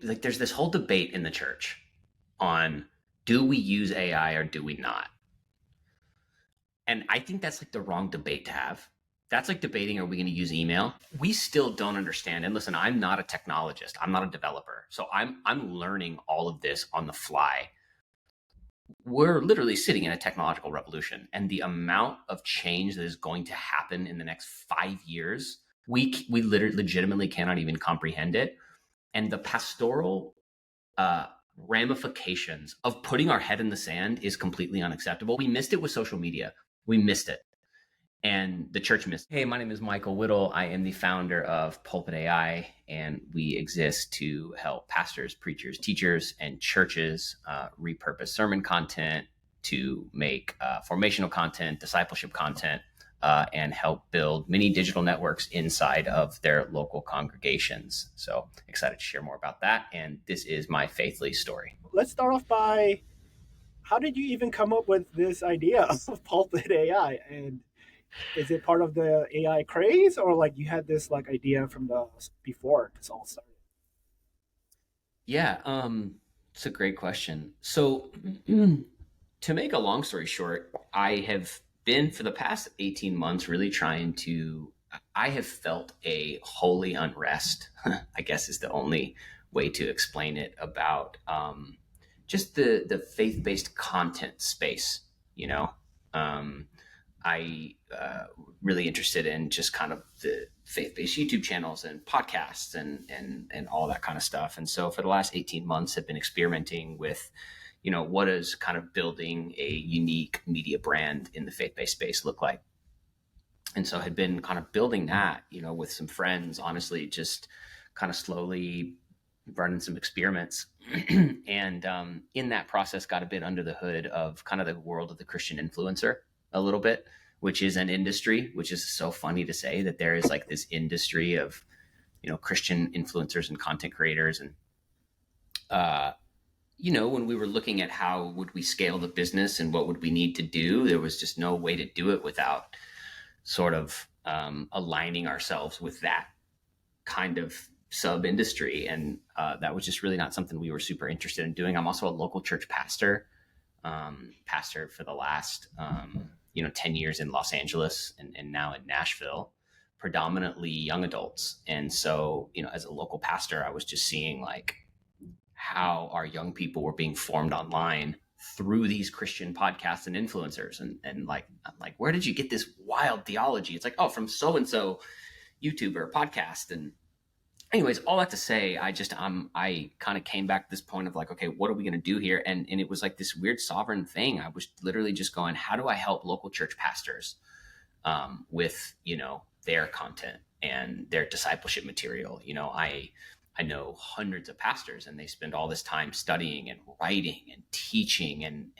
like there's this whole debate in the church on, do we use AI or do we not? And I think that's like the wrong debate to have. That's like debating, are we going to use email? We still don't understand. And listen, I'm not a technologist. I'm not a developer. So I'm learning all of this on the fly. We're literally sitting in a technological revolution, and the amount of change that is going to happen in the next 5 years, we literally legitimately cannot even comprehend it. And the pastoral ramifications of putting our head in the sand is completely unacceptable. We missed it with social media. We missed it. And the church missed it. Hey, my name is Michael Whittle. I am the founder of Pulp AI, and we exist to help pastors, preachers, teachers, and churches repurpose sermon content to make formational content, discipleship content, and help build mini digital networks inside of their local congregations. So excited to share more about that. And this is my Faithly story. Let's start off by, how did you even come up with this idea of pulpit AI? And is it part of the AI craze, or like you had this like idea from the before this all started? Yeah, it's a great question. So, to make a long story short, I have been for the past 18 months really trying to, I have felt a holy unrest, I guess is the only way to explain it, about just the faith based content space, you know? Um, I really interested in just kind of the faith-based YouTube channels and podcasts and all that kind of stuff. And so for the last 18 months, I've been experimenting with, what does kind of building a unique media brand in the faith-based space look like? And so I had been kind of building that, with some friends, honestly, just kind of slowly running some experiments. And in that process, got a bit under the hood of kind of the world of the Christian influencer a little bit, which is an industry, which is so funny to say that there is like this industry of, Christian influencers and content creators. And, when we were looking at how would we scale the business and what would we need to do, there was just no way to do it without sort of aligning ourselves with that kind of sub industry. And that was just really not something we were super interested in doing. I'm also a local church pastor, pastor for the last, 10 years in Los Angeles and now in Nashville, predominantly young adults. And so, as a local pastor, I was just seeing like how our young people were being formed online through these Christian podcasts and influencers. And like, I'm like, where did you get this wild theology? It's like, oh, from so-and-so YouTuber podcast. And anyways, all that to say, I kind of came back to this point of like, okay, what are we going to do here? And it was like this weird sovereign thing. I was literally just going, how do I help local church pastors with, their content and their discipleship material? I know hundreds of pastors, and they spend all this time studying and writing and teaching, and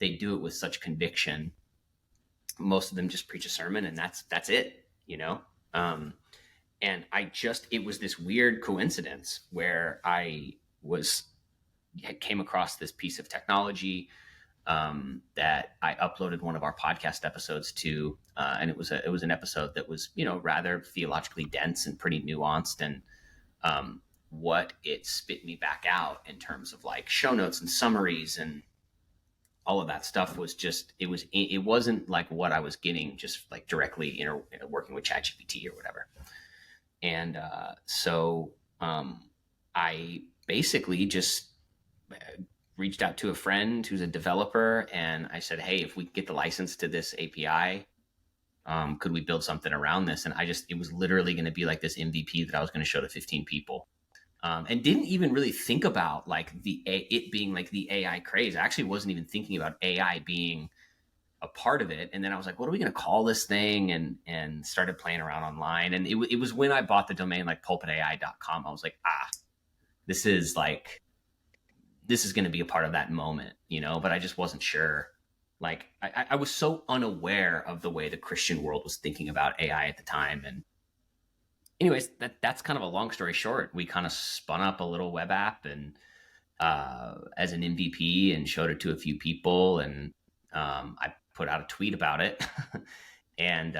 they do it with such conviction. Most of them just preach a sermon and that's it, And it was this weird coincidence where I came across this piece of technology that I uploaded one of our podcast episodes to, and it was an episode that was, rather theologically dense and pretty nuanced. And what it spit me back out in terms of like show notes and summaries and all of that stuff was just, it wasn't like what I was getting just like directly working with ChatGPT or whatever. And so I basically just reached out to a friend who's a developer, and I said, hey, if we get the license to this API, could we build something around this? And it was literally going to be like this MVP that I was going to show to 15 people. And didn't even really think about like it being like the AI craze. I actually wasn't even thinking about AI being a part of it. And then I was like, what are we going to call this thing? And started playing around online. And it was when I bought the domain like pulpitai.com. I was like, this is going to be a part of that moment, but I just wasn't sure. Like I was so unaware of the way the Christian world was thinking about AI at the time. And anyways, that's kind of a long story short. We kind of spun up a little web app and as an MVP and showed it to a few people. And I put out a tweet about it and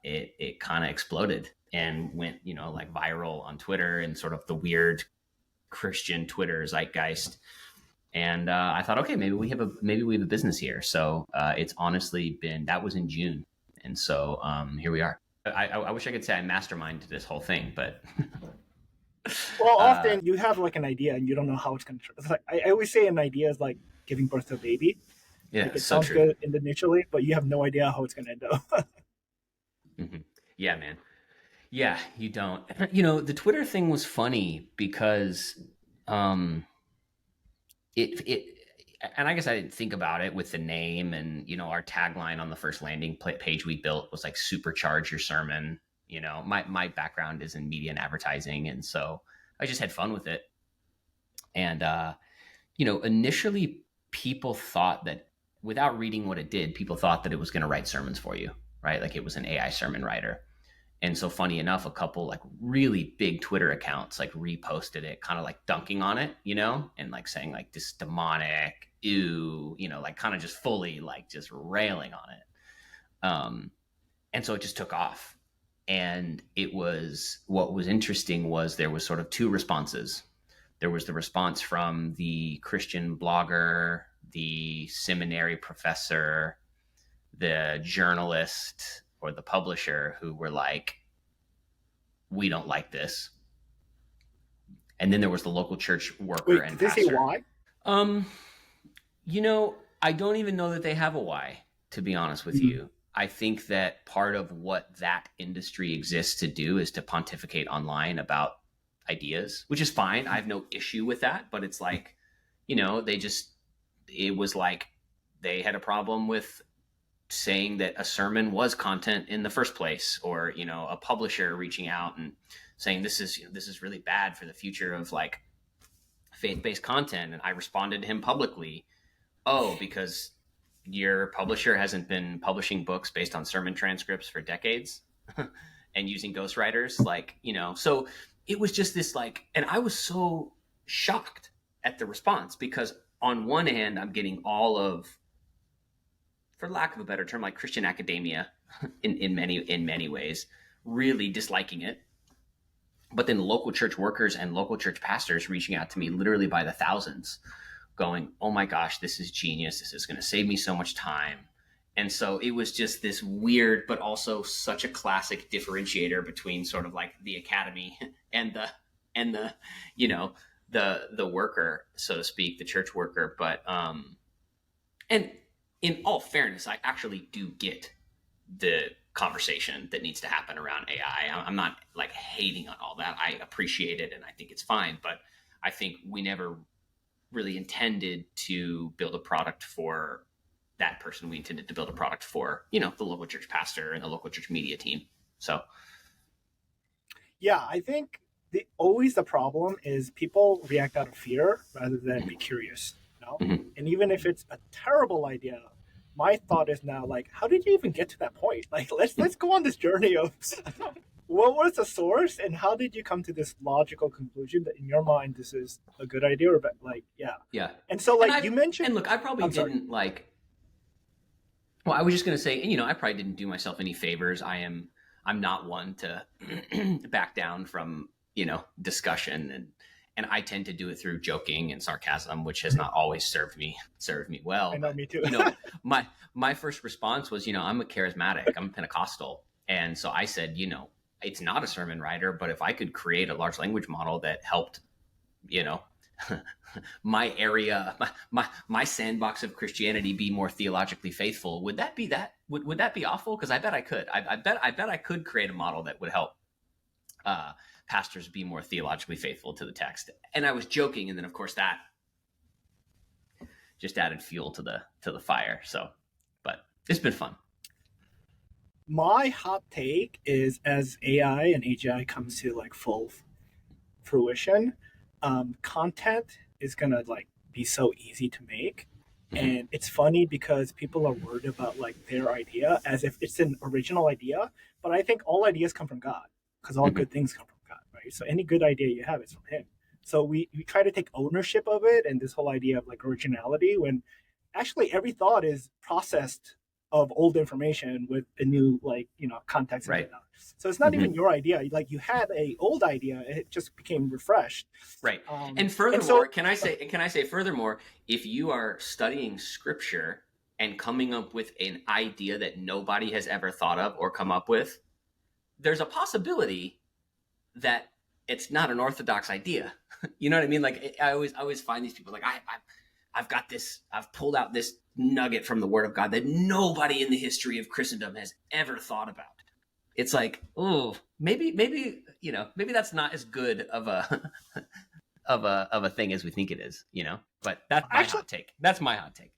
it kind of exploded and went, like viral on Twitter in sort of the weird Christian Twitter zeitgeist. And I thought, okay, maybe we have a business here. So it's honestly been, that was in June, and so here we are. I wish I could say I masterminded this whole thing, but Well, uh, often you have like an idea and you don't know how it's going to turn. It's like I always say an idea is like giving birth to a baby. yeah, Like it so sounds true. good initially, but you have no idea how it's going to end up. Hmm. Yeah, man. Yeah, you don't. You know, the Twitter thing was funny because um, it and I guess I didn't think about it with the name, and our tagline on the first landing page we built was like supercharge your sermon. My background is in media and advertising, and so I just had fun with it. And initially people thought that, without reading what it did, people thought that it was going to write sermons for you, right? Like it was an AI sermon writer. And so, funny enough, a couple like really big Twitter accounts like reposted it, kind of like dunking on it, and like saying like this demonic, ew, like kind of just fully like just railing on it. And so it just took off. And what was interesting was there was sort of two responses. There was the response from the Christian blogger, the seminary professor, the journalist, or the publisher, who were like, we don't like this. And then there was the local church worker Wait, and did they say pastor. why? Um, I don't even know that they have a why, to be honest with Mm-hmm. you. I think that part of what that industry exists to do is to pontificate online about ideas, which is fine. I have no issue with that, but it's like, it was like they had a problem with saying that a sermon was content in the first place, or a publisher reaching out and saying this is really bad for the future of like faith-based content. And I responded to him publicly, oh, because your publisher hasn't been publishing books based on sermon transcripts for decades and using ghostwriters, so it was just this like, and I was so shocked at the response, because on one hand I'm getting all of, for lack of a better term, like Christian academia in many ways really disliking it, but then local church workers and local church pastors reaching out to me literally by the thousands, going, oh my gosh, this is genius, this is going to save me so much time. And so it was just this weird, but also such a classic differentiator between sort of like the academy and the the worker, so to speak, the church worker. But and in all fairness, I actually do get the conversation that needs to happen around AI. I'm not like hating on all that. I appreciate it and I think it's fine, but I think we never really intended to build a product for that person. We intended to build a product for, the local church pastor and the local church media team. So, Yeah, I think always the problem is people react out of fear rather than be curious. You know, mhm. and even if it's a terrible idea, my thought is now like, how did you even get to that point? Like, let's go on this journey of what was the source and how did you come to this logical conclusion that in your mind this is a good idea or like yeah. Yeah. And so And like I you and mentioned, look, I probably I'm sorry. didn't like, well, I was just going to say, I probably didn't do myself any favors. I'm not one to back down from, discussion, and I tend to do it through joking and sarcasm, which has not always served me I well. know, But, me too. my first response was, I'm a charismatic, I'm Pentecostal. And so I said, it's not a sermon writer, but if I could create a large language model that helped, you know, my area, my sandbox of Christianity be more theologically faithful, would that be would that be awful? Because I bet I could. I bet I could create a model that would help uh, pastors be more theologically faithful to the text. And I was joking, and then of course that just added fuel to the fire. So, but it's been fun. My hot take is as AI and AGI comes to like full fruition, content is gonna like be so easy to make. Hmm. And it's funny because people are worried about like their idea as if it's an original idea, but I think all ideas come from God because all Hmm. good things come from God, right? So any good idea you have is from Him. So we try to take ownership of it and this whole idea of like originality when actually every thought is processed of old information with a new context and Right. whatnot. So it's not Hmm. even your idea. Like you had a old idea, it just became refreshed. Right. Um, And and so furthermore, can I say furthermore, if you are studying scripture and coming up with an idea that nobody has ever thought of or come up with, there's a possibility that it's not an orthodox idea. You know what I mean? Like I always find these people like I've got this. I've pulled out this nugget from the Word of God that nobody in the history of Christendom has ever thought about. It's like, oh, maybe that's not as good of a of a thing as we think it is. But that's my actually, hot take. That's my hot take.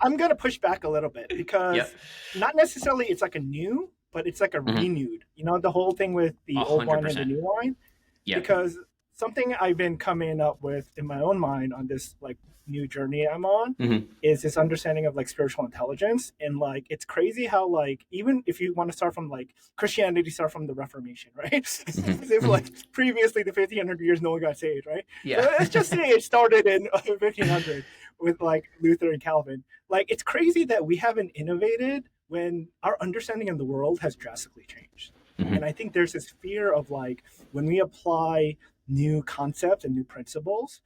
I'm gonna push back a little bit Yep. because not necessarily it's like a new, but it's like a Mm-hmm. renewed. The whole thing with the A old hundred wine and the percent. new wine. Yep. Because something I've been coming up with in my own mind on this like new journey I'm on Mm-hmm. is this understanding of like spiritual intelligence. And like it's crazy how like even if you want to start from like Christianity start from the Reformation, right? As if Mm-hmm. like previously the 1500 years no one got saved, right? So Yeah. let's just say it started in 1500 with like Luther and Calvin. Like it's crazy that we haven't innovated when our understanding of the world has drastically changed. And Mm-hmm. I think there's this fear of like when we apply new concepts and new principles,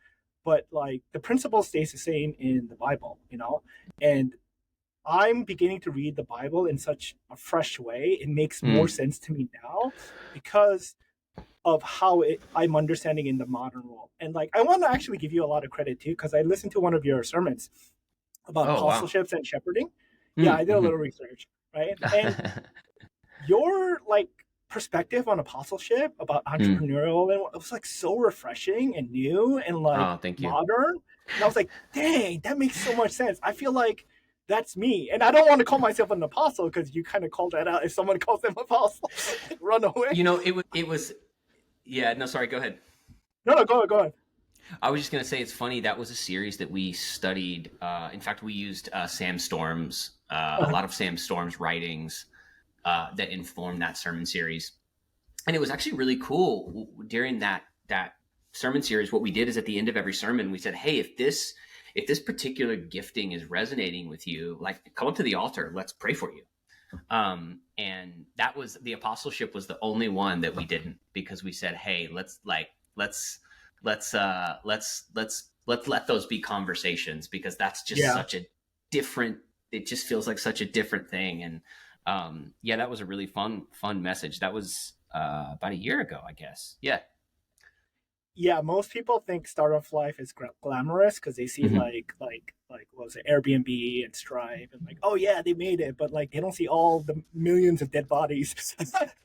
but like the principle stays the same in the Bible, And I'm beginning to read the Bible in such a fresh way. It makes more Mm. sense to me now because of how I'm understanding in the modern world. And like I want to actually give you a lot of credit too, because I listened to one of your sermons about Oh wow. apostleships and shepherding. Yeah, I did a Mm-hmm. little research, right? And your like perspective on apostleship about Mm. entrepreneurial and it was like so refreshing and new and like Oh, thank you. modern. And I was like, dang, that makes so much sense. I feel like that's me. And I don't want to call myself an apostle because you kind of called that out. If someone calls them apostle, run away. It was. Yeah. No, sorry. Go ahead. No, no, go on. I was just gonna say it's funny that was a series that we studied. In fact, we used Sam Storm's a Uh, lot of Sam Storm's writings that informed that sermon series, and it was actually really cool during that sermon series. What we did is at the end of every sermon, we said, "Hey, if this particular gifting is resonating with you, like come up to the altar, let's pray for you." And that was the apostleship was the only one that we didn't because we said, "Hey, let's let's let those be conversations because that's just yeah. such a different. It just feels like such a different thing." And yeah, that was a really fun message. That was about a year ago, I guess. Yeah. Yeah, most people think startup life is glamorous because they see Mm-hmm. like what was it Airbnb and Stripe and like oh yeah they made it, but like they don't see all the millions of dead bodies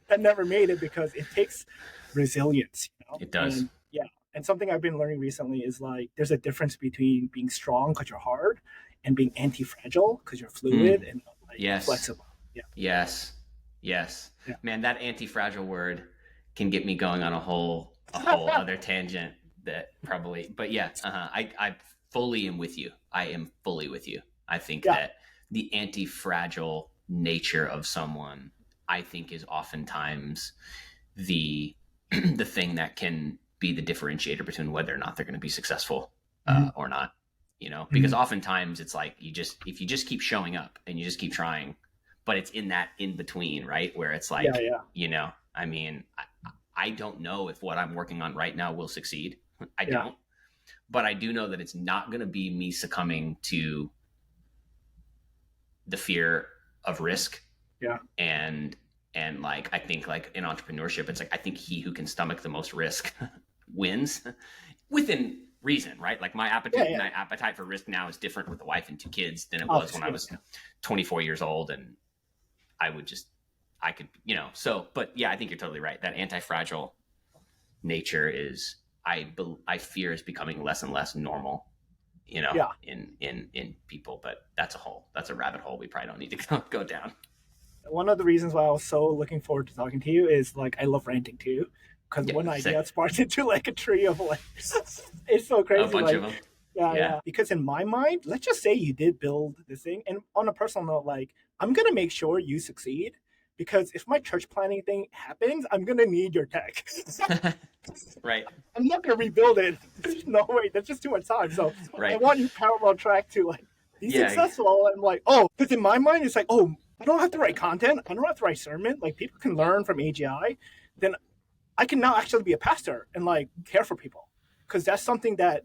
that never made it because it takes resilience, It does. And yeah, and something I've been learning recently is like there's a difference between being strong because you're hard and being anti-fragile because you're fluid Mm. and like Yes. flexible. Yeah, Yes. Yes. yeah, Man, that anti-fragile word can get me going on a whole other tangent that probably but yeah, I fully am with you. I am fully with you. I think yeah. that the anti-fragile nature of someone I think is oftentimes the the thing that can be the differentiator between whether or not they're going to be successful Mhm, or not. Because mhm. oftentimes it's like if you just keep showing up and you just keep trying, but it's in that in between, right? Where it's Yeah, like, yeah, I mean, I don't know if what I'm working on right now will succeed. I yeah. don't, but I do know that it's not going to be me succumbing to the fear of risk Yeah. and like I think like in entrepreneurship, it's like I think he who can stomach the most risk wins within reason, right? Like Yeah, yeah, my appetite for risk now is different with a wife and two kids than it was when I obviously. was 24 years old, and I would just I could so. But yeah, I think you're totally right. That anti-fragile nature is I fear is becoming less and less normal, Yeah. in people. But that's a rabbit hole we probably don't need to go down. One of the reasons why I was so looking forward to talking to you is like I love ranting too, because Yeah, one idea sick. sparks into like a tree of like it's so A crazy. bunch of Like them. yeah, Yeah. yeah. Because in my mind, let's just say you did build this thing, and on a personal note, like I'm gonna make sure you succeed. Because if my church planning thing happens, I'm gonna need your tech. Right. I'm not gonna rebuild it. No way, that's just too much time. So I Right. want you parallel track to like be Yeah. successful. And like, oh, because in my mind it's like, oh, I don't have to write content. I don't have to write sermon. Like people can learn from AGI. Then I can now actually be a pastor and like care for people because that's something that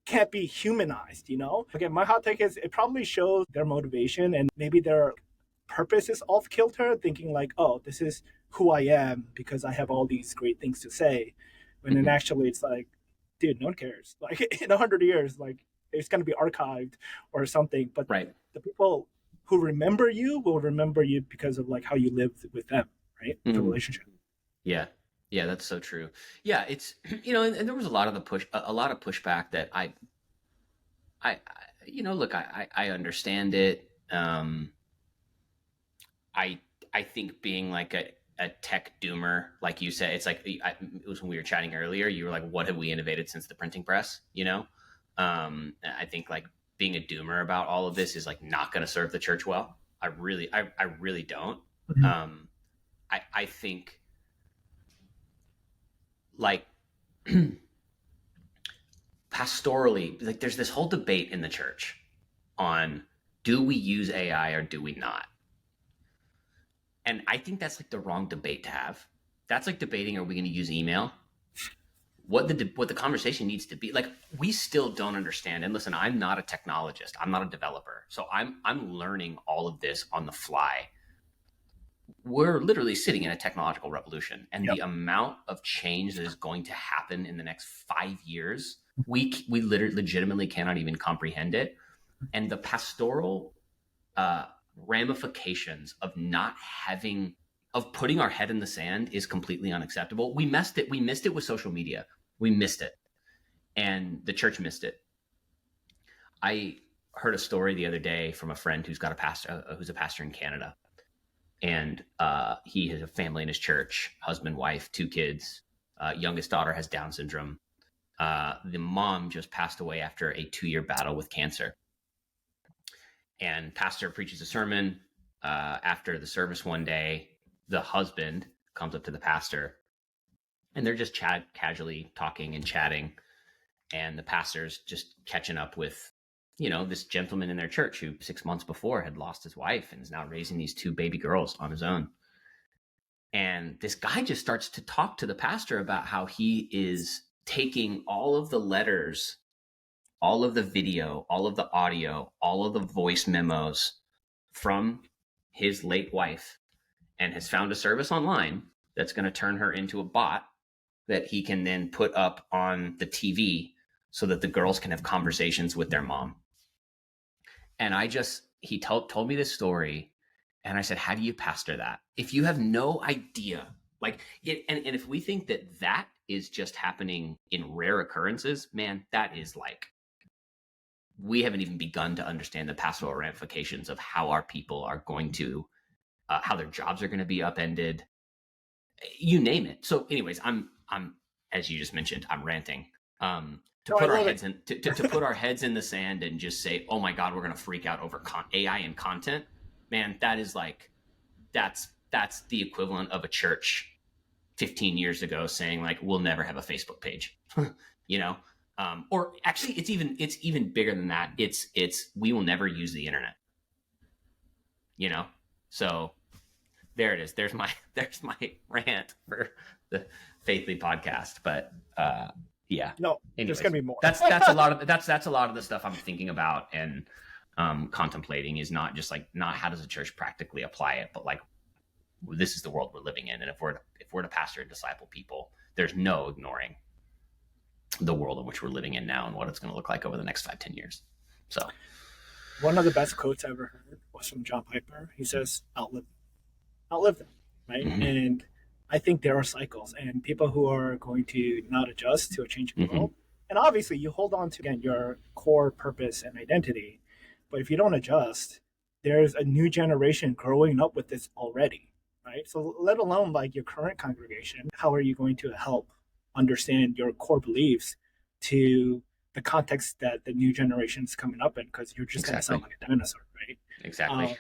can't be humanized, you know? Again, my hot take is it probably shows their motivation and maybe their purpose is off kilter, thinking like, oh, this is who I am because I have all these great things to say. When then Hmm. actually it's like, dude, no one cares. Like in 100 years, like it's going to be archived or something. But Right. the people who remember you will remember you because of like how you lived with them, right? The Hmm. relationship. Yeah. Yeah, that's so true. Yeah, it's and there was a lot of a lot of pushback that I look, I understand it. I I think being like a tech doomer, like you said, it's like it was when we were chatting earlier. You were like, "What have we innovated since the printing press?" I think like being a doomer about all of this is like not going to serve the church well. I really don't. Mhm. Um, I think like pastorally, like there's this whole debate in the church on do we use AI or do we not? And I think that's like the wrong debate to have. That's like debating, are we going to use email? What the conversation needs to be like, we still don't understand. And listen, I'm not a technologist, I'm not a developer, so I'm learning all of this on the fly. We're literally sitting in a technological revolution, and Yep. the amount of change that is going to happen in the next 5 years, we literally legitimately cannot even comprehend it. And the pastoral uh, ramifications of not having of putting our head in the sand is completely unacceptable. We missed it. We missed it with social media. We missed it, and the church missed it. I heard a story the other day from a friend who's a pastor in Canada, and he has a family in his church, husband, wife, two kids. Youngest daughter has Down syndrome. The mom just passed away after a 2-year battle with cancer. And pastor preaches a sermon. After the service one day, the husband comes up to the pastor, and they're just casually talking and chatting. And the pastor's just catching up with, this gentleman in their church who 6 months before had lost his wife and is now raising these two baby girls on his own. And this guy just starts to talk to the pastor about how he is taking all of the letters, all of the video, all of the audio, all of the voice memos from his late wife, and has found a service online that's going to turn her into a bot that he can then put up on the TV so that the girls can have conversations with their mom. And he told me this story, and I said, how do you pastor that? If you have no idea, like it, and if we think that that is just happening in rare occurrences, man, that is like, we haven't even begun to understand the pastoral ramifications of how our people are going to, how their jobs are going to be upended, you name it. So, anyways, I'm as you just mentioned, I'm ranting. To No, I put our love it. heads in to put our heads in the sand and just say, oh my God, we're going to freak out over AI and content, man. That is like that's the equivalent of a church 15 years ago saying like we'll never have a Facebook page, you know. Or actually, it's even bigger than that. It's we will never use the internet, you know. So there it is. There's my rant for the Faithly podcast. But yeah. No, there's Anyways, gonna be more. that's a lot of that's a lot of the stuff I'm thinking about and contemplating is not just like not how does a church practically apply it, but like this is the world we're living in, and if we're to pastor and disciple people, there's no ignoring the world in which we're living in now and what it's going to look like over the next 5-10 years. So. One of the best quotes I ever heard was from John Piper. He says, outlive them, right? Mm-hmm, And I think there are cycles and people who are going to not adjust to a changing mm-hmm, world. And obviously, you hold on to again your core purpose and identity, but if you don't adjust, there's a new generation growing up with this already, right? So, let alone like your current congregation, how are you going to help understand your core beliefs to the context that the new generation is coming up in? Because you're just going to sound exactly, like a dinosaur, right? exactly. Um,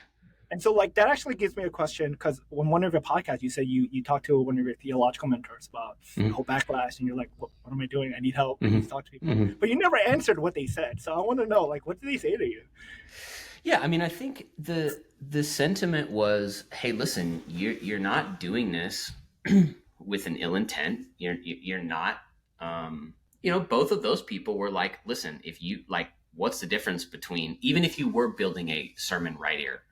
and so, like, that actually gives me a question because on one of your podcasts, you said you talked to one of your theological mentors about the Mm-hmm, whole backlash, and you're like, what am I doing? I need help. I need to talk to mm-hmm, people. mm-hmm. But you never answered what they said. So I want to know, like, what did they say to you? Yeah, I mean, I think the sentiment was, hey, listen, you're not doing this with an ill intent. You're not. Both of those people were like, listen, if you like, what's the difference between, even if you were building a sermon writer,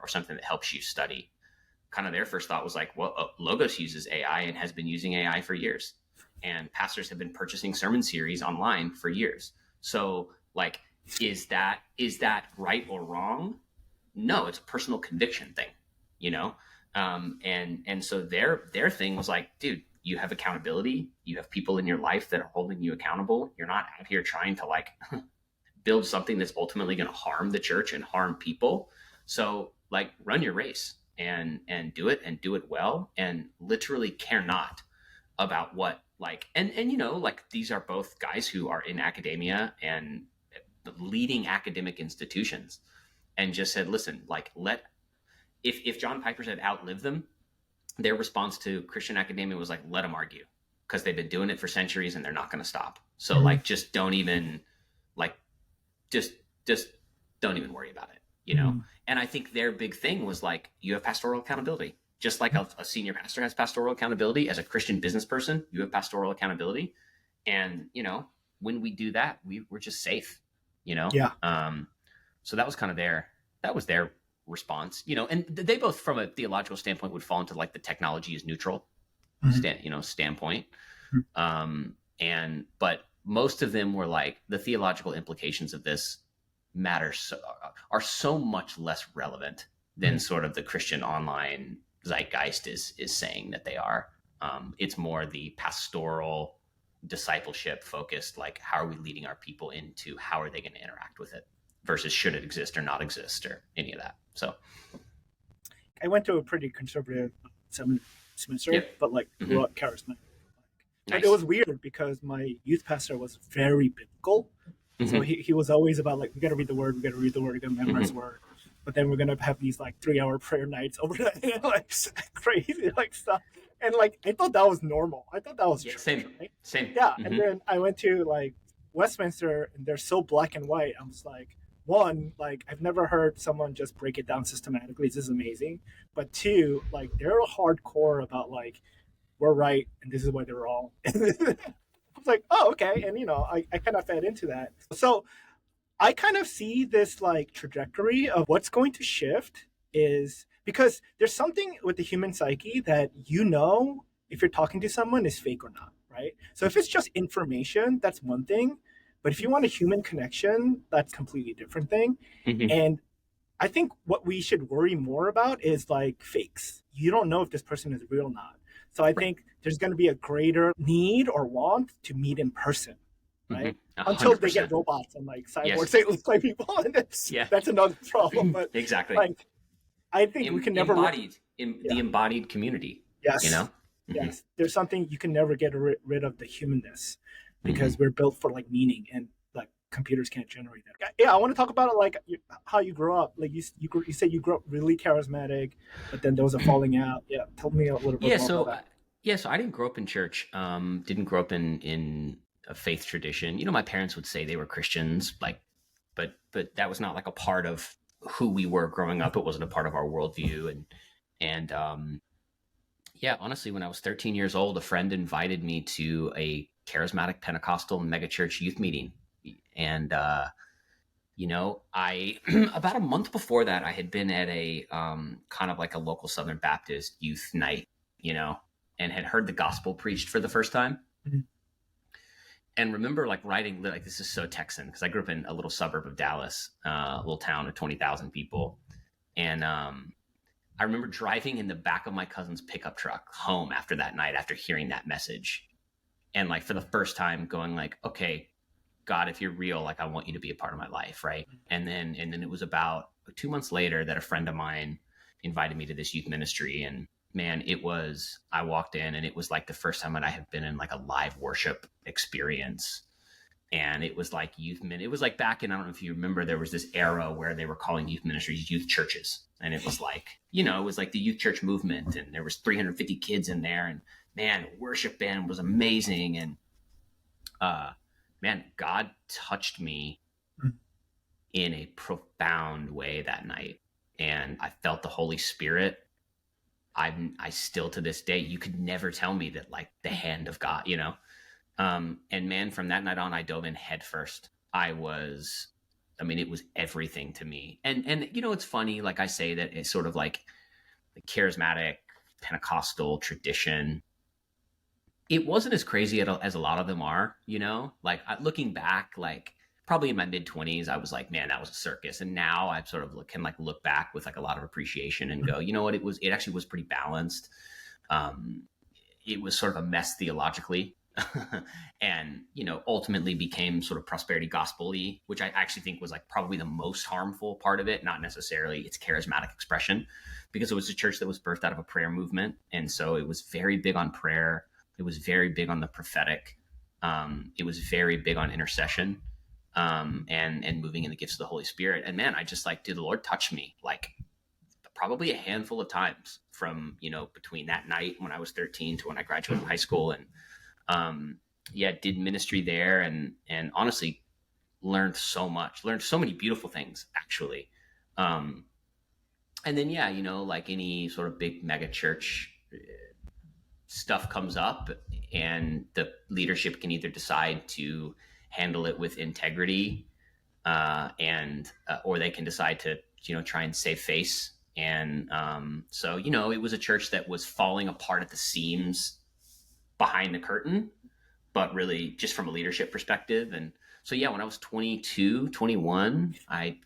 or something that helps you study? Kind of their first thought was like, well, Logos uses AI and has been using AI for years, and pastors have been purchasing sermon series online for years. So, like, is that right or wrong? No, it's a personal conviction thing, you know. And so their thing was like, dude, you have accountability. You have people in your life that are holding you accountable. You're not out here trying to like build something that's ultimately going to harm the church and harm people. So like, run your race and do it well, and literally care not about what, like, and like, these are both guys who are in academia and leading academic institutions, and just said, listen, like, if John Piper's had outlived them, their response to Christian academia was like, let them argue, because they've been doing it for centuries and they're not going to stop. So Mm-hmm. like, just don't even, like, just just don't even worry about it. Mm-hmm. And I think their big thing was like, you have pastoral accountability, just like a senior pastor has pastoral accountability. As a Christian business person, you have pastoral accountability. And when we do that, we're just safe. you know Yeah. um so that was their response. And they both, from a theological standpoint, would fall into like the technology is neutral Mm-hmm. standpoint. And but most of them were like, the theological implications of this are so much less relevant than Mm-hmm. sort of the Christian online zeitgeist is saying that they are. It's more the pastoral, discipleship focused, like, how are we leading our people into, how are they going to interact with it, versus should it exist or not exist, or any of that. So I went to a pretty conservative semester, yep. but like grew Hmm. up charismatic. But it Nice. was weird because my youth pastor was very biblical. So Hmm. he was always about like, we got to read the word, we got to read the word, we got to memorize the Hmm. word. But then we're gonna have these like 3 hour prayer nights over like crazy like stuff. And like I thought that was normal. I thought that was Yeah, church, same. right? Same. Yeah. And Hmm. then I went to like Westminster and they're so black and white. I was like, one, like I've never heard someone just break it down systematically. This is amazing. But two, like they're hardcore about like we're right and this is why they're wrong. I was like, oh, okay. And I kind of fed into that. So I kind of see this like trajectory of what's going to shift is because there's something with the human psyche that if you're talking to someone is fake or not, right? So if it's just information, that's one thing. But if you want a human connection, that's a completely different thing. Hmm. And I think what we should worry more about is like fakes. You don't know if this person is real or not. So I Right. think there's going to be a greater need or want to meet in person, Hmm. right? A Until hundred they get percent. robots and like Yes. cyborgs that look like people, and Yeah. that's another problem. But Exactly. like, I think we can never. Embodied in Yeah. the embodied community. You Yes. know. Hmm. Yes. There's something you can never get rid of the humanness Hmm. because we're built for like meaning and like computers can't generate that. Yeah, I want to talk about it like how you grew up. Like you said you grew up really charismatic, but then there was a falling out. Yeah, tell me a little bit Yeah. more about that. So I didn't grow up in church. Didn't grow up in a faith tradition. My parents would say they were Christians, like, but that was not like a part of who we were growing up. It wasn't a part of our worldview. And yeah, honestly, when I was 13 years old, a friend invited me to a charismatic Pentecostal megachurch youth meeting. And I about a month before that, I had been at a kind of like a local Southern Baptist youth night, you know, and had heard the gospel preached for the first time. Mhm. And remember, like, writing, like, this is so Texan, because I grew up in a little suburb of Dallas, a little town of 20,000 people. And I remember driving in the back of my cousin's pickup truck home after that night, after hearing that message. And like, for the first time, going like, okay, God, if you're real, like, I want you to be a part of my life, right? And then it was about 2 months later that a friend of mine invited me to this youth ministry. And man, I walked in and it was like the first time that I had been in like a live worship experience. And it was like it was like back in, I don't know if you remember, there was this era where they were calling youth ministries youth churches. And it was like, it was like the youth church movement, and there was 350 kids in there, and man, worship band was amazing. And man, God touched me in a profound way that night. And I felt the Holy Spirit. I still to this day, you could never tell me that like the hand of God, you know? And man, from that night on, I dove in head first. I mean, it was everything to me. And you know, it's funny, like I say that it's sort of like the charismatic Pentecostal tradition. It wasn't as crazy as a lot of them are, you know, like looking back, like probably in my mid 20s, I was like, man, that was a circus. And now I sort of can like look back with like a lot of appreciation and go, you know what, it actually was pretty balanced. Um, it was sort of a mess theologically. And you know, ultimately became sort of prosperity gospel-y, which I actually think was like probably the most harmful part of it, not necessarily its charismatic expression, because it was a church that was birthed out of a prayer movement. And so it was very big on prayer. It was very big on the prophetic. It was very big on intercession, and moving in the gifts of the Holy Spirit. And man, I just like, did the Lord touch me like probably a handful of times from, you know, between that night when I was 13 to when I graduated high school. And yeah, did ministry there, and honestly learned so much, learned so many beautiful things actually. Um, and then yeah, you know, like any sort of big mega church, stuff comes up, and the leadership can either decide to handle it with integrity, and or they can decide to, you know, try and save face. And so you know, it was a church that was falling apart at the seams behind the curtain, but really just from a leadership perspective. And so yeah, when I was 22, 21, I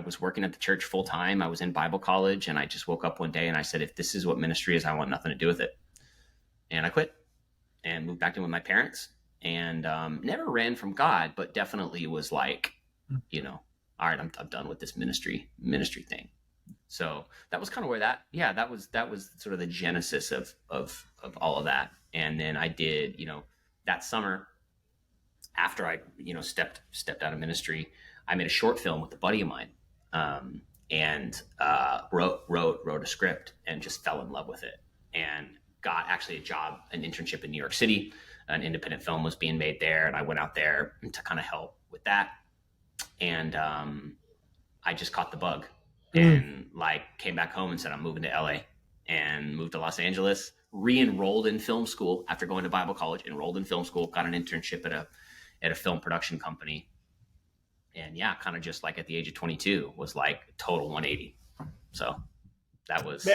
was working at the church full time. I was in Bible college, and I just woke up one day and I said, if this is what ministry is, I want nothing to do with it. And I quit and moved back in with my parents, and never ran from God, but definitely was like, you know, all right, I'm done with this ministry thing. So that was kind of where that was sort of the genesis of all of that. And then I did, you know, that summer after I, you know, stepped out of ministry, I made a short film with a buddy of mine, and wrote a script and just fell in love with it, and got actually a job, an internship in New York City. An independent film was being made there, and I went out there to kind of help with that. And I just caught the bug, and like came back home and said, I'm moving to LA, and moved to Los Angeles, re-enrolled in film school after going to Bible college, enrolled in film school, got an internship at a film production company. And yeah, kind of just like at the age of 22 was like total 180. So that Man, was,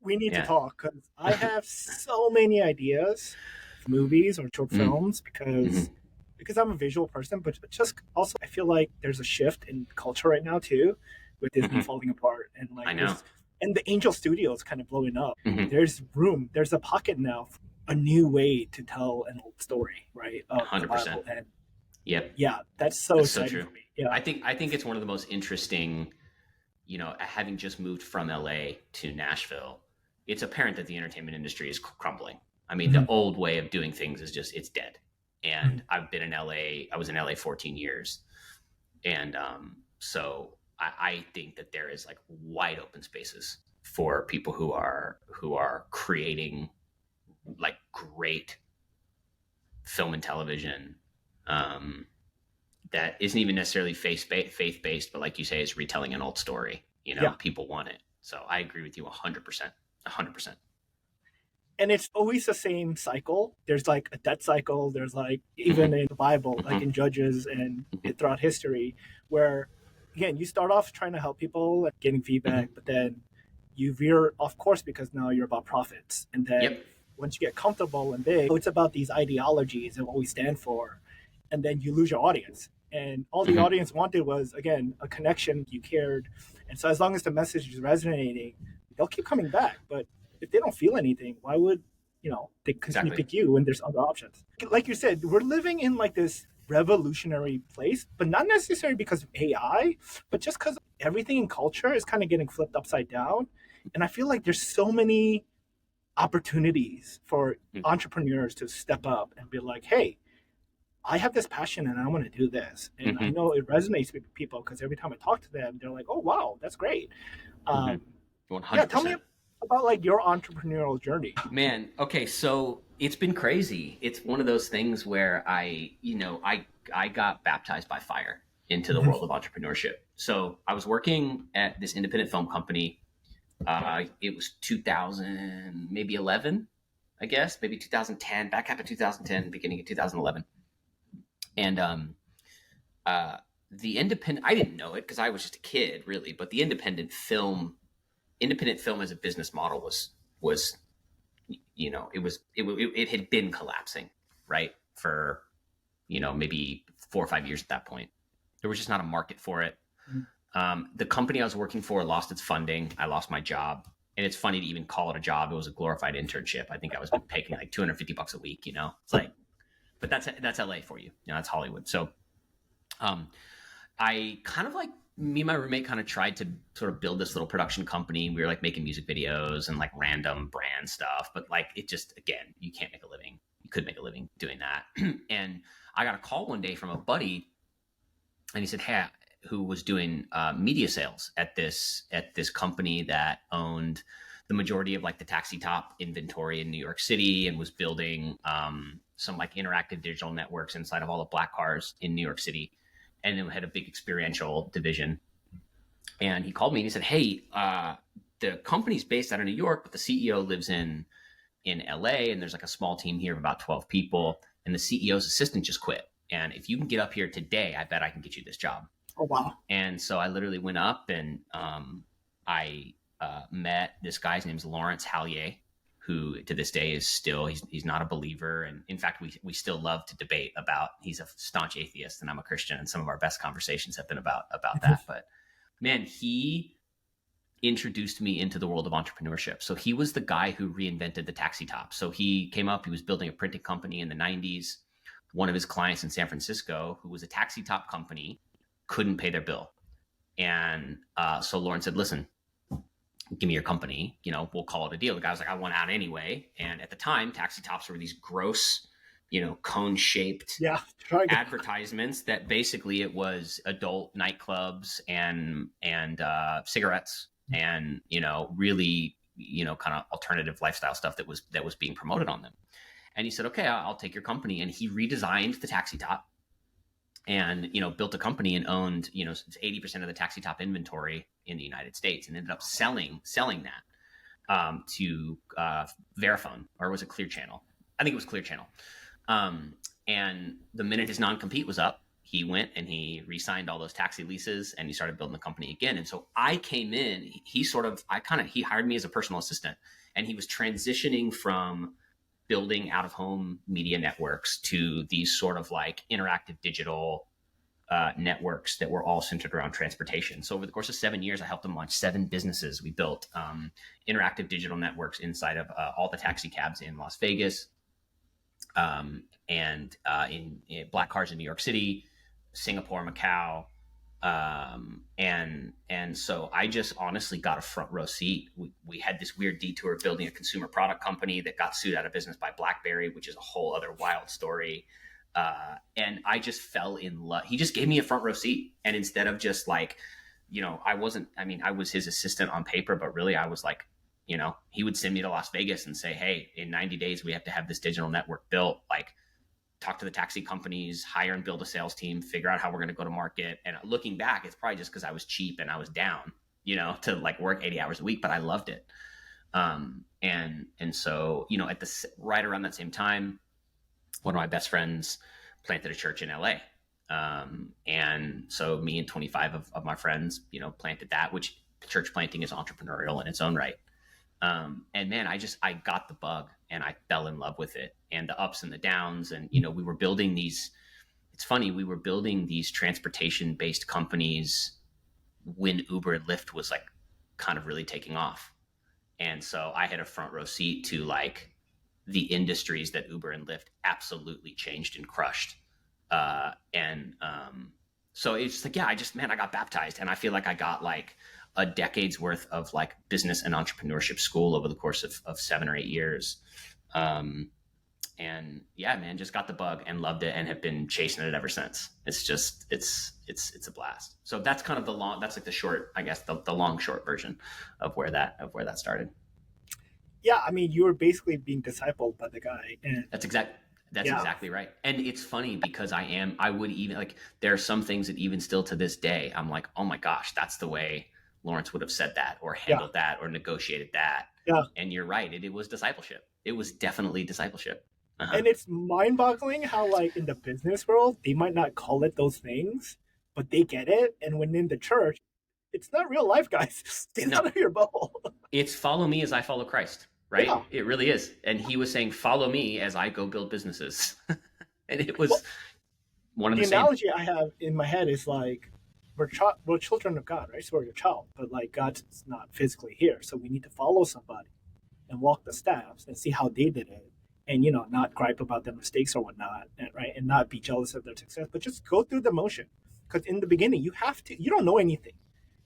we need to yeah. talk because I have so many ideas of movies or short Mm, films hmm. because I'm a visual person, but just also I feel like there's a shift in culture right now too, with Disney Hmm. falling apart and I like know. there's and the Angel Studios kind of blowing up. Hmm. There's room, there's a pocket now, for a new way to tell an old story, right, of the 100%. Bible, and Yep. yeah, that's so That's so exciting true. for me. Yeah. I think it's one of the most interesting, you know, having just moved from LA to Nashville, it's apparent that the entertainment industry is crumbling. I mean, the Mhm. old way of doing things is just, it's dead. Mhm. And I've been in LA, I was in LA 14 years. And so I think that there is like wide open spaces for people who are creating like great film and television, um, that isn't even necessarily faith based, but like you say, is retelling an old story. You know, Yeah. people want it. So I agree with you 100%. 100%. And it's always the same cycle. There's like a debt cycle. There's like even Hmm. in the Bible, like Hmm. in Judges and Hmm. throughout history, where again you start off trying to help people and getting Hmm. feedback, but then you veer off course because now you're about profits. And then Yep. once you get comfortable and big, it's about these ideologies and what we stand for, and then you lose your audience. And all the Hmm. audience wanted was again a connection. You cared, and so as long as the message is resonating, they'll keep coming back. But if they don't feel anything, why would they continue to Exactly. pick you when there's other options? Like you said, we're living in like this revolutionary place, but not necessarily because of AI, but just because everything in culture is kind of getting flipped upside down. And I feel like there's so many opportunities for entrepreneurs to step up and be like, hey, I have this passion and I want to do this. And I Hmm. know it resonates with people because every time I talk to them, they're like, oh, wow, that's great. Hmm. Um, yeah, tell me 100%. about like your entrepreneurial journey. Man, okay, so it's been crazy. It's one of those things where I got baptized by fire. into the Mhm. world of entrepreneurship. So I was working at this independent film company. It was 2000, maybe 11, I guess, maybe 2010, back half of 2010, beginning of 2011. And uh, the independent, I didn't know it because I was just a kid, really, but the independent film as a business model was it had been collapsing, right, for maybe 4 or 5 years at that point. There was just not a market for it. The company I was working for lost its funding. I lost my job, and it's funny to even call it a job. It was a glorified internship. I think I was making like $250 a week. It's like, but that's LA for you. That's Hollywood. So, um, I kind of like me and my roommate kind of tried to sort of build this little production company. We were like making music videos and like random brand stuff, but like it just, again, you can't make a living. You could make a living doing that. And I got a call one day from a buddy, and he said, "Hey," who was doing media sales at this company that owned the majority of like the taxi top inventory in New York City, and was building some like interactive digital networks inside of all the black cars in New York City, and then had a big experiential division. And he called me and he said, "Hey, the company's based out of New York, but the CEO lives in LA, and there's like a small team here of about 12 people, and the CEO's assistant just quit. And if you can get up here today, I bet I can get you this job." Oh wow. And so I literally went up, and I met this guy's name's Lawrence Hallier, who to this day is still, he's not a believer, and in fact we still love to debate about. He's a staunch atheist, and I'm a Christian, and some of our best conversations have been about that. But man, he introduced me into the world of entrepreneurship. So he was the guy who reinvented the taxi top. So he came up, he was building a printing company in the 90s. One of his clients in San Francisco, who was a taxi top company, couldn't pay their bill. And so Lauren said, "Listen, give me your company, we'll call it a deal." The guy was like, "I want out anyway." And at the time, taxi tops were these gross, cone shaped Yeah. Try again. advertisements that basically it was adult nightclubs and cigarettes, and really kind of alternative lifestyle stuff that was being promoted on them. And he said, "Okay, I'll take your company." And he redesigned the taxi top, and built a company, and owned 80% of the taxi top inventory in the United States, and ended up selling that to Verifone, or was it Clear Channel? I think it was Clear Channel. And the minute his non-compete was up, he went and he re-signed all those taxi leases, and he started building the company again. And so I came in, he hired me as a personal assistant, and he was transitioning from building out-of-home media networks to these sort of like interactive digital networks that were all centered around transportation. So over the course of 7 years, I helped them launch 7 businesses. We built interactive digital networks inside of all the taxi cabs in Las Vegas, and in black cars in New York City, Singapore, Macau. And so I just honestly got a front row seat. We had this weird detour of building a consumer product company that got sued out of business by BlackBerry, which is a whole other wild story. And I just fell in love. He just gave me a front row seat. And instead of just like, I was his assistant on paper, but really I was like, he would send me to Las Vegas and say, "Hey, in 90 days, we have to have this digital network built. Like, talk to the taxi companies, hire and build a sales team, figure out how we're going to go to market." And looking back, it's probably just because I was cheap and I was down, to like work 80 hours a week, but I loved it. And so, right around that same time, one of my best friends planted a church in LA. And so me and 25 of my friends, planted that, which church planting is entrepreneurial in its own right. And man, I got the bug, and I fell in love with it, and the ups and the downs. And, we were building it's funny, we were building these transportation based companies when Uber and Lyft was like kind of really taking off. And so I had a front row seat to like the industries that Uber and Lyft absolutely changed and crushed. So it's like, yeah, I got baptized, and I feel like I got like a decade's worth of like business and entrepreneurship school over the course of 7 or 8 years. And yeah, man, just got the bug and loved it, and have been chasing it ever since. It's a blast. So that's kind of that's like the short, I guess, the long short version of where that started. Yeah, I mean, you were basically being discipled by the guy, and That's exact. That's Yeah, exactly right. And it's funny because I would even like, there are some things that even still to this day, I'm like, oh my gosh, that's the way Lawrence would have said that or yeah, handled that or negotiated that. yeah. And you're right. It was discipleship. It was definitely discipleship. Uh-huh. And it's mind-boggling how, like, in the business world, they might not call it those things, but they get it. And when in the church, it's not real life, guys. Stay No, out of your bubble. it's follow me as I follow Christ, Yeah. right? It really is. And he was saying, follow me as I go build businesses. And it Well, was one and the the same. analogy I have in my head is like we're children of God, right? So we're a child, but like God's not physically here, so we need to follow somebody and walk the steps and see how they did it, and not gripe about their mistakes or whatnot, right? And not be jealous of their success, but just go through the motion. Because in the beginning, you don't know anything,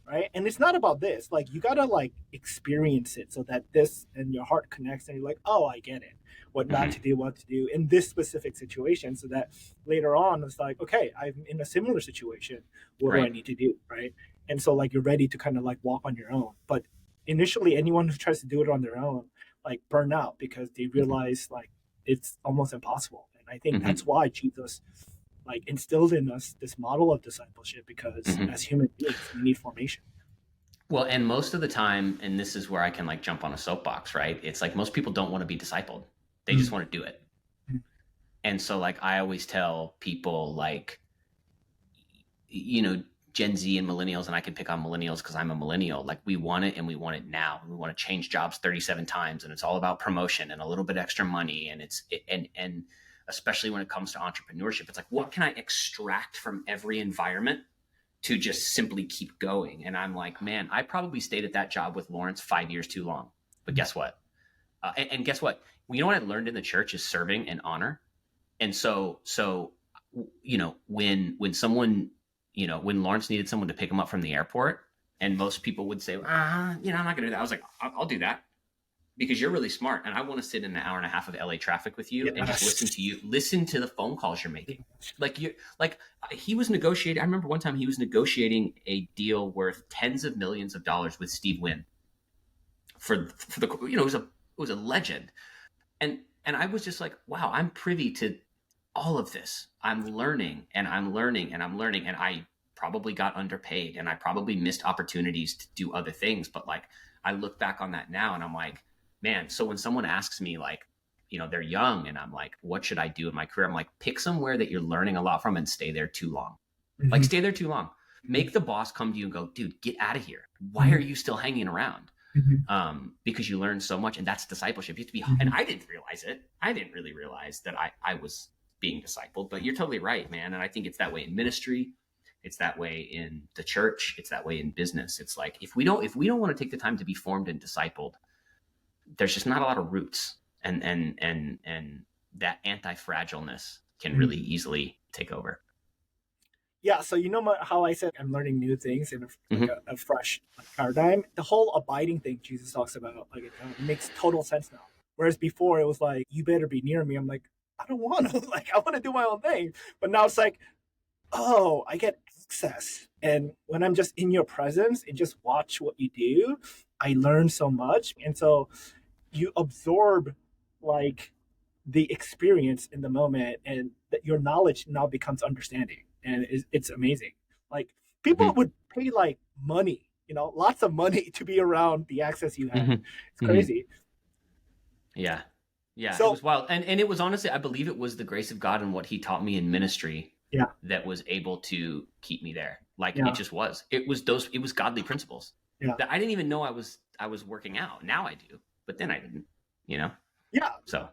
right? And it's not about this. Like you gotta like experience it so that this and your heart connects, and you're like, oh, I get it. What not Mm-hmm. to do, what to do in this specific situation, so that later on it's like, okay, I'm in a similar situation. What do I Right. need to do, right? And so like you're ready to kind of like walk on your own. But initially, anyone who tries to do it on their own like burn out because they Mm-hmm. realize like it's almost impossible. And I think Mm-hmm. that's why Jesus like instilled in us this model of discipleship because Mm-hmm. as human beings we need formation. Well, and most of the time, and this is where I can like jump on a soapbox, right? It's like most people don't want to be discipled. They just Mm-hmm. want to do it. And so like I always tell people like, you know, Gen Z and millennials, and I can pick on millennials because I'm a millennial. Like we want it and we want it now. We want to change jobs 37 times, and it's all about promotion and a little bit extra money. And and especially when it comes to entrepreneurship, it's like what can I extract from every environment to just simply keep going? And I'm like, man, I probably stayed at that job with Lawrence 5 years too long. But guess what? And guess what? You know what I learned in the church is serving and honor. And so when someone when Lawrence needed someone to pick him up from the airport, and most people would say, I'm not gonna do that. I was like, I'll do that because you're really smart, and I want to sit in an hour and a half of LA traffic with you and just Yes. listen to the phone calls you're making. Like you like he was negotiating. I remember one time he was negotiating a deal worth tens of millions of dollars with Steve Wynn for the it was a legend. And I was just like, wow, I'm privy to all of this. I'm learning and I'm learning and I'm learning. And I probably got underpaid and I probably missed opportunities to do other things. But like, I look back on that now and I'm like, man, so when someone asks me, like, they're young and I'm like, what should I do in my career? I'm like, pick somewhere that you're learning a lot from and stay there too long. Like, Mm-hmm. stay there too long. Make the boss come to you and go, dude, get out of here. Why are Mm-hmm. you still hanging around? Mm-hmm. Because you learn so much, and that's discipleship. You have to be, and Mm-hmm. I didn't realize it. I didn't really realize that I was being discipled. But you're totally right, man. And I think it's that way in ministry. It's that way in the church. It's that way in business. It's like if we don't want to take the time to be formed and discipled, there's just not a lot of roots, and that anti-fragileness can Mm-hmm. really easily take over. Yeah, so how I said I'm learning new things in like Mm-hmm. a fresh like, paradigm. The whole abiding thing Jesus talks about, like it makes total sense now. Whereas before it was like, you better be near me. I'm like, I don't want to. Like, I want to do my own thing. But now it's like, oh, I get access. And when I'm just in your presence and just watch what you do, I learn so much. And so you absorb like the experience in the moment, and that your knowledge now becomes understanding. And it's amazing. Like people Mm-hmm. would pay like money, lots of money to be around the access you have. It's Mm-hmm. Mm-hmm. crazy. Yeah. Yeah, it So was wild. And it was honestly, I believe it was the grace of God and what he taught me in ministry yeah, that was able to keep me there. Like it yeah, just was. It was godly principles yeah, that I didn't even know I was working out. Now I do, but then I didn't, you know? yeah. So,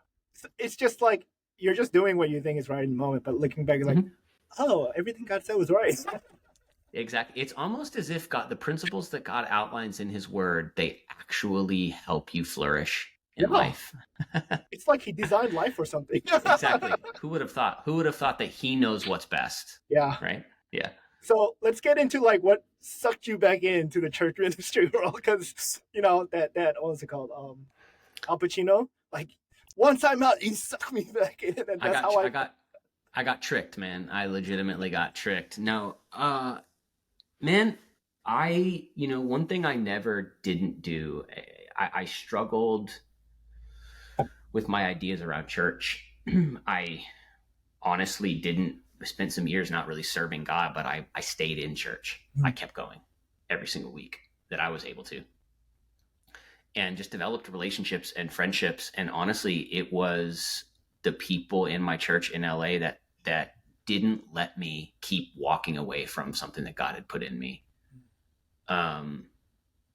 It's just like you're just doing what you think is right in the moment, but looking back, you're like, mhm. oh, everything God said was right. Exactly. It's almost as if the principles that God outlines in his word, they actually help you flourish in Yeah, life. it's like He designed life or something. Exactly. Who would have thought? Who would have thought that he knows what's best? Yeah. Right? Yeah. So let's get into like what sucked you back into the church ministry world, because that what was it called? Al Pacino. Like once I'm out, he sucked me back in, and I that's got how I I. got I got tricked, man. I legitimately got tricked. No, man, one thing I never didn't do, I struggled with my ideas around church. I honestly didn't spend some years not really serving God, but I stayed in church. I Mm. kept going every single week that I was able to, and just developed relationships and friendships. And honestly, it was the people in my church in LA that didn't let me keep walking away from something that God had put in me. Um,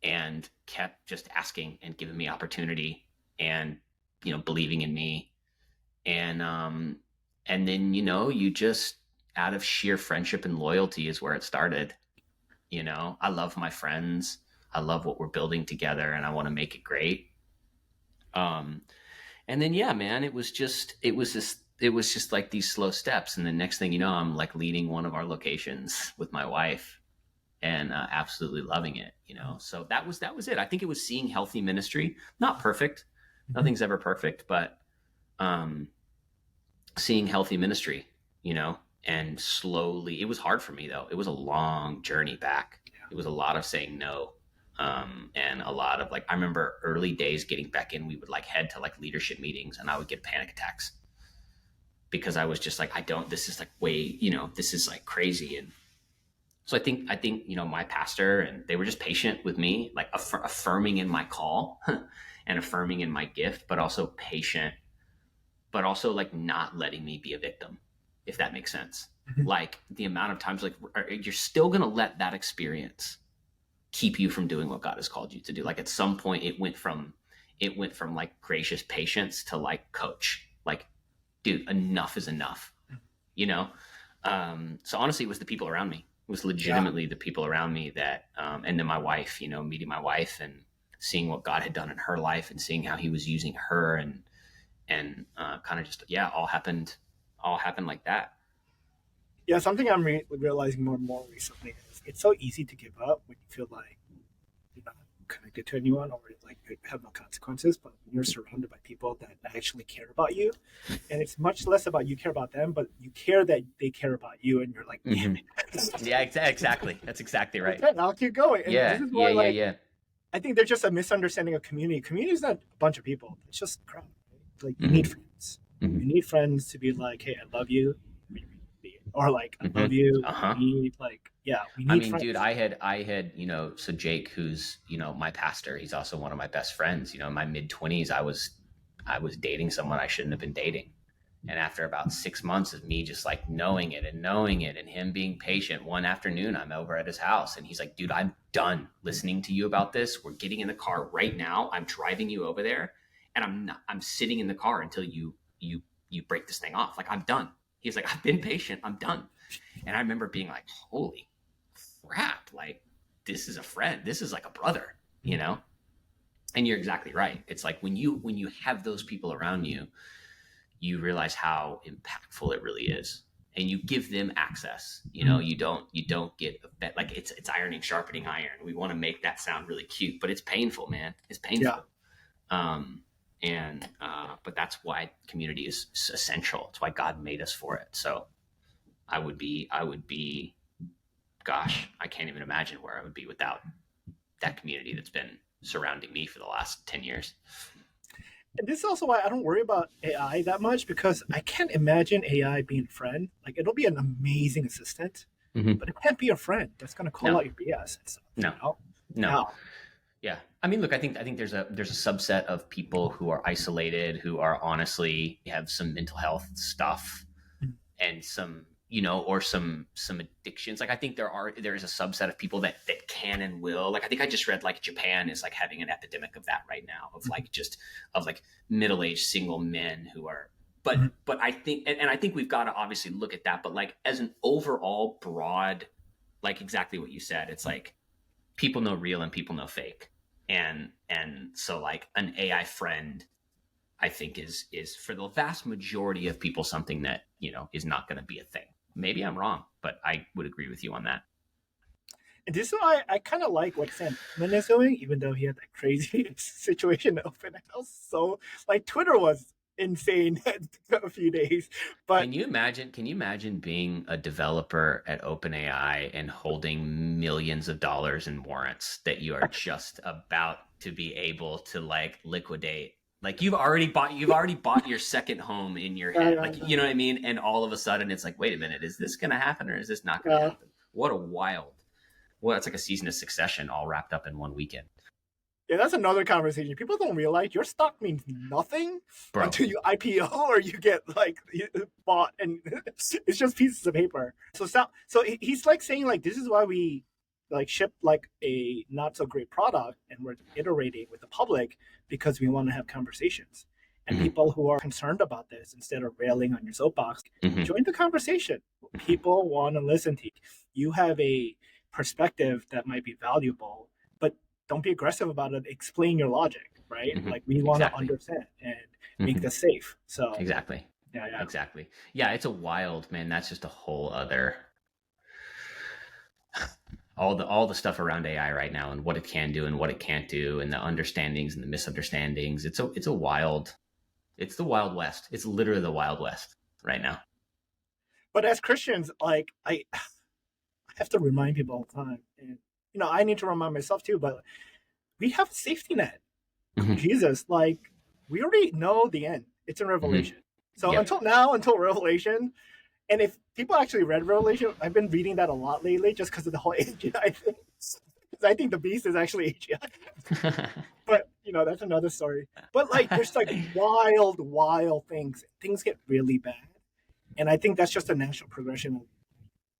and kept just asking and giving me opportunity and, believing in me. And then, you just, out of sheer friendship and loyalty is where it started. I love my friends. I love what we're building together and I want to make it great. Um, and then, yeah, man, it was just like these slow steps. And the next thing you know, I'm like leading one of our locations with my wife and absolutely loving it. So that was it. I think it was seeing healthy ministry, not perfect. Mhm. Nothing's ever perfect, but um, seeing healthy ministry, and slowly, it was hard for me though. It was a long journey back. It was a lot of saying no. And a lot of like, I remember early days getting back in, we would like head to like leadership meetings and I would get panic attacks because I was just like, this is like way, this is like crazy. And so I think, my pastor and they were just patient with me, like affirming in my call and affirming in my gift, but also patient, but also like not letting me be a victim, if that makes sense. Mhm. Like the amount of times, like you're still going to let that experience keep you from doing what God has called you to do. Like at some point it went from like gracious patience to like coach, like, dude, enough is enough, you know? So honestly, it was the people around me. It was Yeah. legitimately the people around me that, and then my wife, meeting my wife and seeing what God had done in her life and seeing how he was using her and kind of just, yeah, all happened like that. Yeah, something I'm realizing more and more recently is it's so easy to give up when you feel like you're not connected to anyone or like you have no consequences. But when you're surrounded by people that actually care about you, and it's much less about you care about them, but you care that they care about you, and you're like, damn Hmm. it. Yeah, exactly. That's exactly right. Okay, I'll keep going. And this Yeah, is yeah, why, yeah, like, yeah. I think there's just a misunderstanding of community. Community is not a bunch of people; it's just a crowd. Right? Like, you need Hmm. friends. You Hmm. need friends to be like, hey, I love you, or like, I Hmm. love you. We Uh-huh. need like, yeah, we I need mean, dude, friends. I had, so Jake, who's, my pastor, he's also one of my best friends. In my mid 20s, I was dating someone I shouldn't have been dating. And after about 6 months of me just like knowing it and him being patient, one afternoon I'm over at his house and he's like, dude, I'm done listening to you about this. We're getting in the car right now. I'm driving you over there and I'm sitting in the car until you break this thing off. Like I'm done. He's like, I've been patient. I'm done. And I remember being like, holy crap, like this is a friend. This is like a brother, you know? And you're exactly right. It's like when you have those people around you, you realize how impactful it really is. And you give them access. You don't get like it's ironing sharpening iron. We want to make that sound really cute, but it's painful, man. It's Yeah. painful. Um, and but that's why community is essential. It's why God made us for it. So I would be gosh, I can't even imagine where I would be without that community that's been surrounding me for the last 10 years. And this is also why I don't worry about AI that much because I can't imagine AI being a friend. Like, it'll be an amazing assistant, Mm-hmm. but it can't be a friend that's going to call No, out your BS and stuff, no, no. Yeah. Yeah. I mean, look, I think there's a subset of people who are isolated, who are honestly have some mental health stuff and some, or some addictions. Like I think there is a subset of people that can and will. Like I think I just read like Japan is like having an epidemic of that right now, of like just of like middle-aged single men who are, but I think, and I think we've got to obviously look at that, but like as an overall broad, like exactly what you said, it's like people know real and people know fake. And so like an AI friend, I think is for the vast majority of people something that, is not going to be a thing. Maybe I'm wrong, but I would agree with you on that. And this is why I kind of like what Sam Altman is doing, even though he had that crazy situation open house. So, like, Twitter was insane a few days. But Can you imagine being a developer at OpenAI and holding millions of dollars in warrants that you are just about to be able to like liquidate Like you've already bought your second home in your Yeah, head. yeah, Like, you know what I mean? And all of a sudden it's like, wait a minute, is this going to happen or is this not going to yeah. happen? What a wild, well, it's like a season of Succession all wrapped up in one weekend. Yeah, that's another conversation. People don't realize your stock means nothing Bro. until you IPO or you get like bought, and it's just pieces of paper. So he's like saying like this is why we like ship like a not so great product, and we're iterating with the public because we want to have conversations. And Hmm. people who are concerned about this, instead of railing on your soapbox, Hmm. join the conversation. People want to listen to you. You have a perspective that might be valuable, but don't be aggressive about it. Explain your logic, right? Hmm. Like we want to Exactly. understand and make Hmm. this safe. So Exactly. yeah, yeah, Exactly. Yeah, it's a wild, man. That's just a whole other, all the stuff around AI right now and what it can do and what it can't do and the understandings and the misunderstandings. It's a wild, it's the Wild West. It's literally the Wild West right now. but as Christians, like I have to remind people all the time, and I need to remind myself too. But we have a safety net. Hmm. Jesus, like we already know the end. It's in Hmm. Revelation. So Yep. until now, until Revelation, and if people actually read Revelation, I've been reading that a lot lately just because of the whole AGI thing. Because I think the beast is actually AGI. But that's another story. But like there's like wild, wild things. Things get really bad. And I think that's just a natural progression of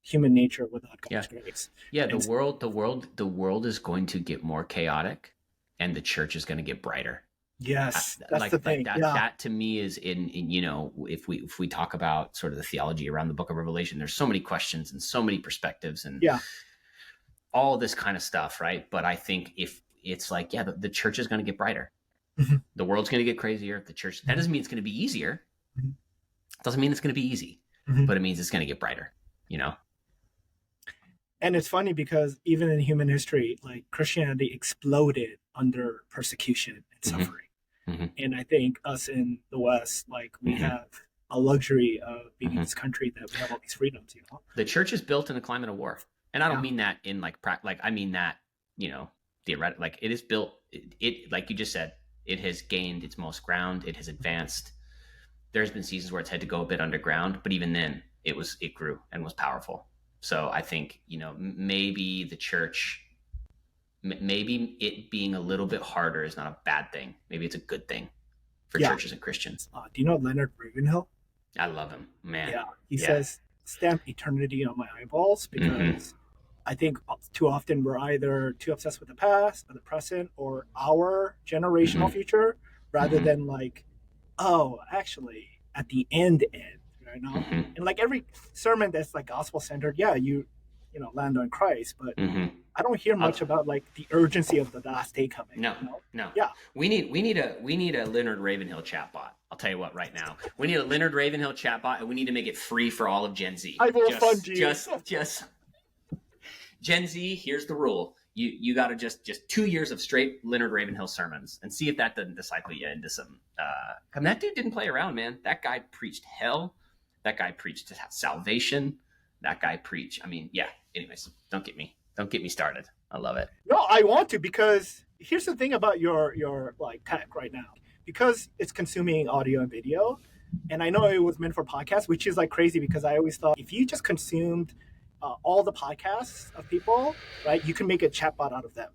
human nature without Yeah. God's grace. Yeah, the And world, the world, the world is going to get more chaotic and the church is going to get brighter. yes, that's the Like thing. Yeah. that to me is in if we talk about sort of the theology around the book of Revelation, there's so many questions and so many perspectives and Yeah. all this kind of stuff, right? But I think if it's like, yeah, the church is going to get brighter, Mhm. the world's going to get crazier, the church, that Mhm. doesn't mean it's going to be easier. Mhm. It doesn't mean it's going to be easy, Mhm. but it means it's going to get brighter, you know. And it's funny because even in human history, like Christianity exploded under persecution and Hmm. suffering. Hmm. And I think us in the West, like we Hmm. have a luxury of being in Hmm. this country that we have all these freedoms. The church is built in a climate of war, and I don't Yeah. mean that in like I mean that, you know, theoretic, like it is built, it like you just said, it has gained its most ground, it has advanced. There's been seasons where it's had to go a bit underground, but even then it grew and was powerful. So I think, maybe the church, maybe it being a little bit harder is not a bad thing. Maybe it's a good thing for Yeah. churches and Christians. Do you know Leonard Ravenhill? I love him, man. Yeah. He Yeah. says, stamp eternity on my eyeballs Mm-hmm. because I think too often we're either too obsessed with the past or the present or our generational Mm-hmm. future rather Mm-hmm. than like, oh, actually, at the end. Mm-hmm. And like every sermon that's like gospel centered, yeah, you land on Christ, but Mm-hmm. I don't hear I, much about like the urgency of the last day coming. No, no. Yeah, We need a Leonard Ravenhill chatbot. I'll tell you what, right now, we need a Leonard Ravenhill chatbot, and we need to make it free for all of Gen Z. I will fund Just, you. just Gen Z. Here's the rule: you got to just 2 years of straight Leonard Ravenhill sermons, and see if that doesn't disciple you into some. I mean, that dude didn't play around, man. That guy preached hell. That guy preached salvation. That guy preached. I mean, yeah. Anyways, don't get me started. I love it. No, I want to because here's the thing about your like tech right now. Because it's consuming audio and video, and I know it was meant for podcasts, which is like crazy because I always thought if you just consumed all the podcasts of people, right, you can make a chatbot out of them,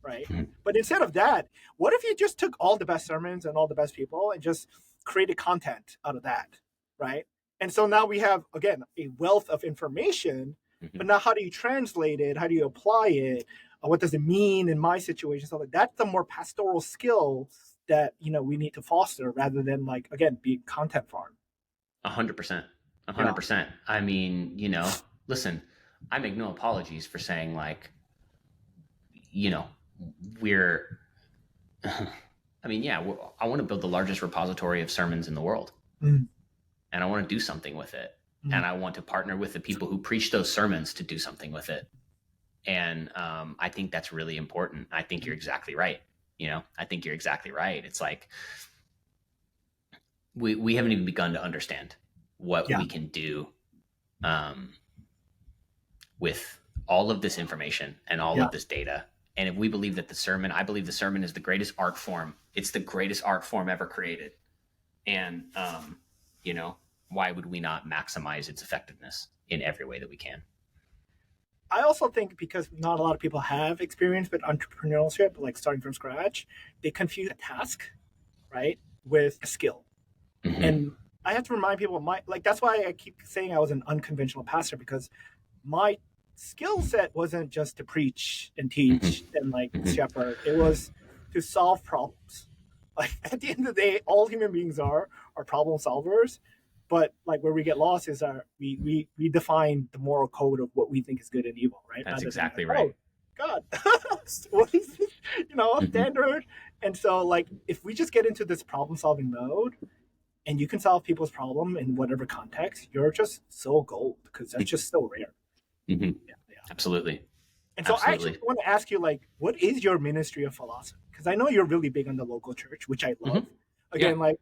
right? Mhm. But instead of that, what if you just took all the best sermons and all the best people and just created content out of that, right? And so now we have again a wealth of information, but Mhm. now how do you translate it? How do you apply it? What does it mean in my situation? So like that's the more pastoral skill that we need to foster rather than like again be content farm. 100%. a hundred Yeah. percent. I mean, listen, I make no apologies for saying like, you know, we're. I mean, yeah, I want to build the largest repository of sermons in the world, Mm, and I want to do something with it, mm, and I want to partner with the people who preach those sermons to do something with it, and I think that's really important. I think you're exactly right. I think you're exactly right. It's like we haven't even begun to understand what yeah. we can do um, with all of this information and all Yeah. of this data And if we believe that the sermon, I believe the sermon is the greatest art form. It's the greatest art form ever created. And, you know, why would we not maximize its effectiveness in every way that we can? I also think because not a lot of people have experience with entrepreneurship, like starting from scratch, they confuse a task, right, with a skill. Mm-hmm. And I have to remind people, that's why I keep saying I was an unconventional pastor, because my skill set wasn't just to preach and teach Mm-hmm. and like Mm-hmm. shepherd. It was to solve problems. Like at the end of the day, all human beings are problem solvers. But like where we get lost is we define the moral code of what we think is good and evil, right? That's Rather than like, exactly right. oh God, what is this, Mm-hmm. standard? And so like if we just get into this problem solving mode, and you can solve people's problem in whatever context, you're just so gold because that's just so rare. Mm-hmm. Yeah, yeah. Absolutely. And so I actually Absolutely. want to ask you, like, what is your ministry of philosophy? Because I know you're really big on the local church, which I Mm-hmm. love. Yeah. Again, like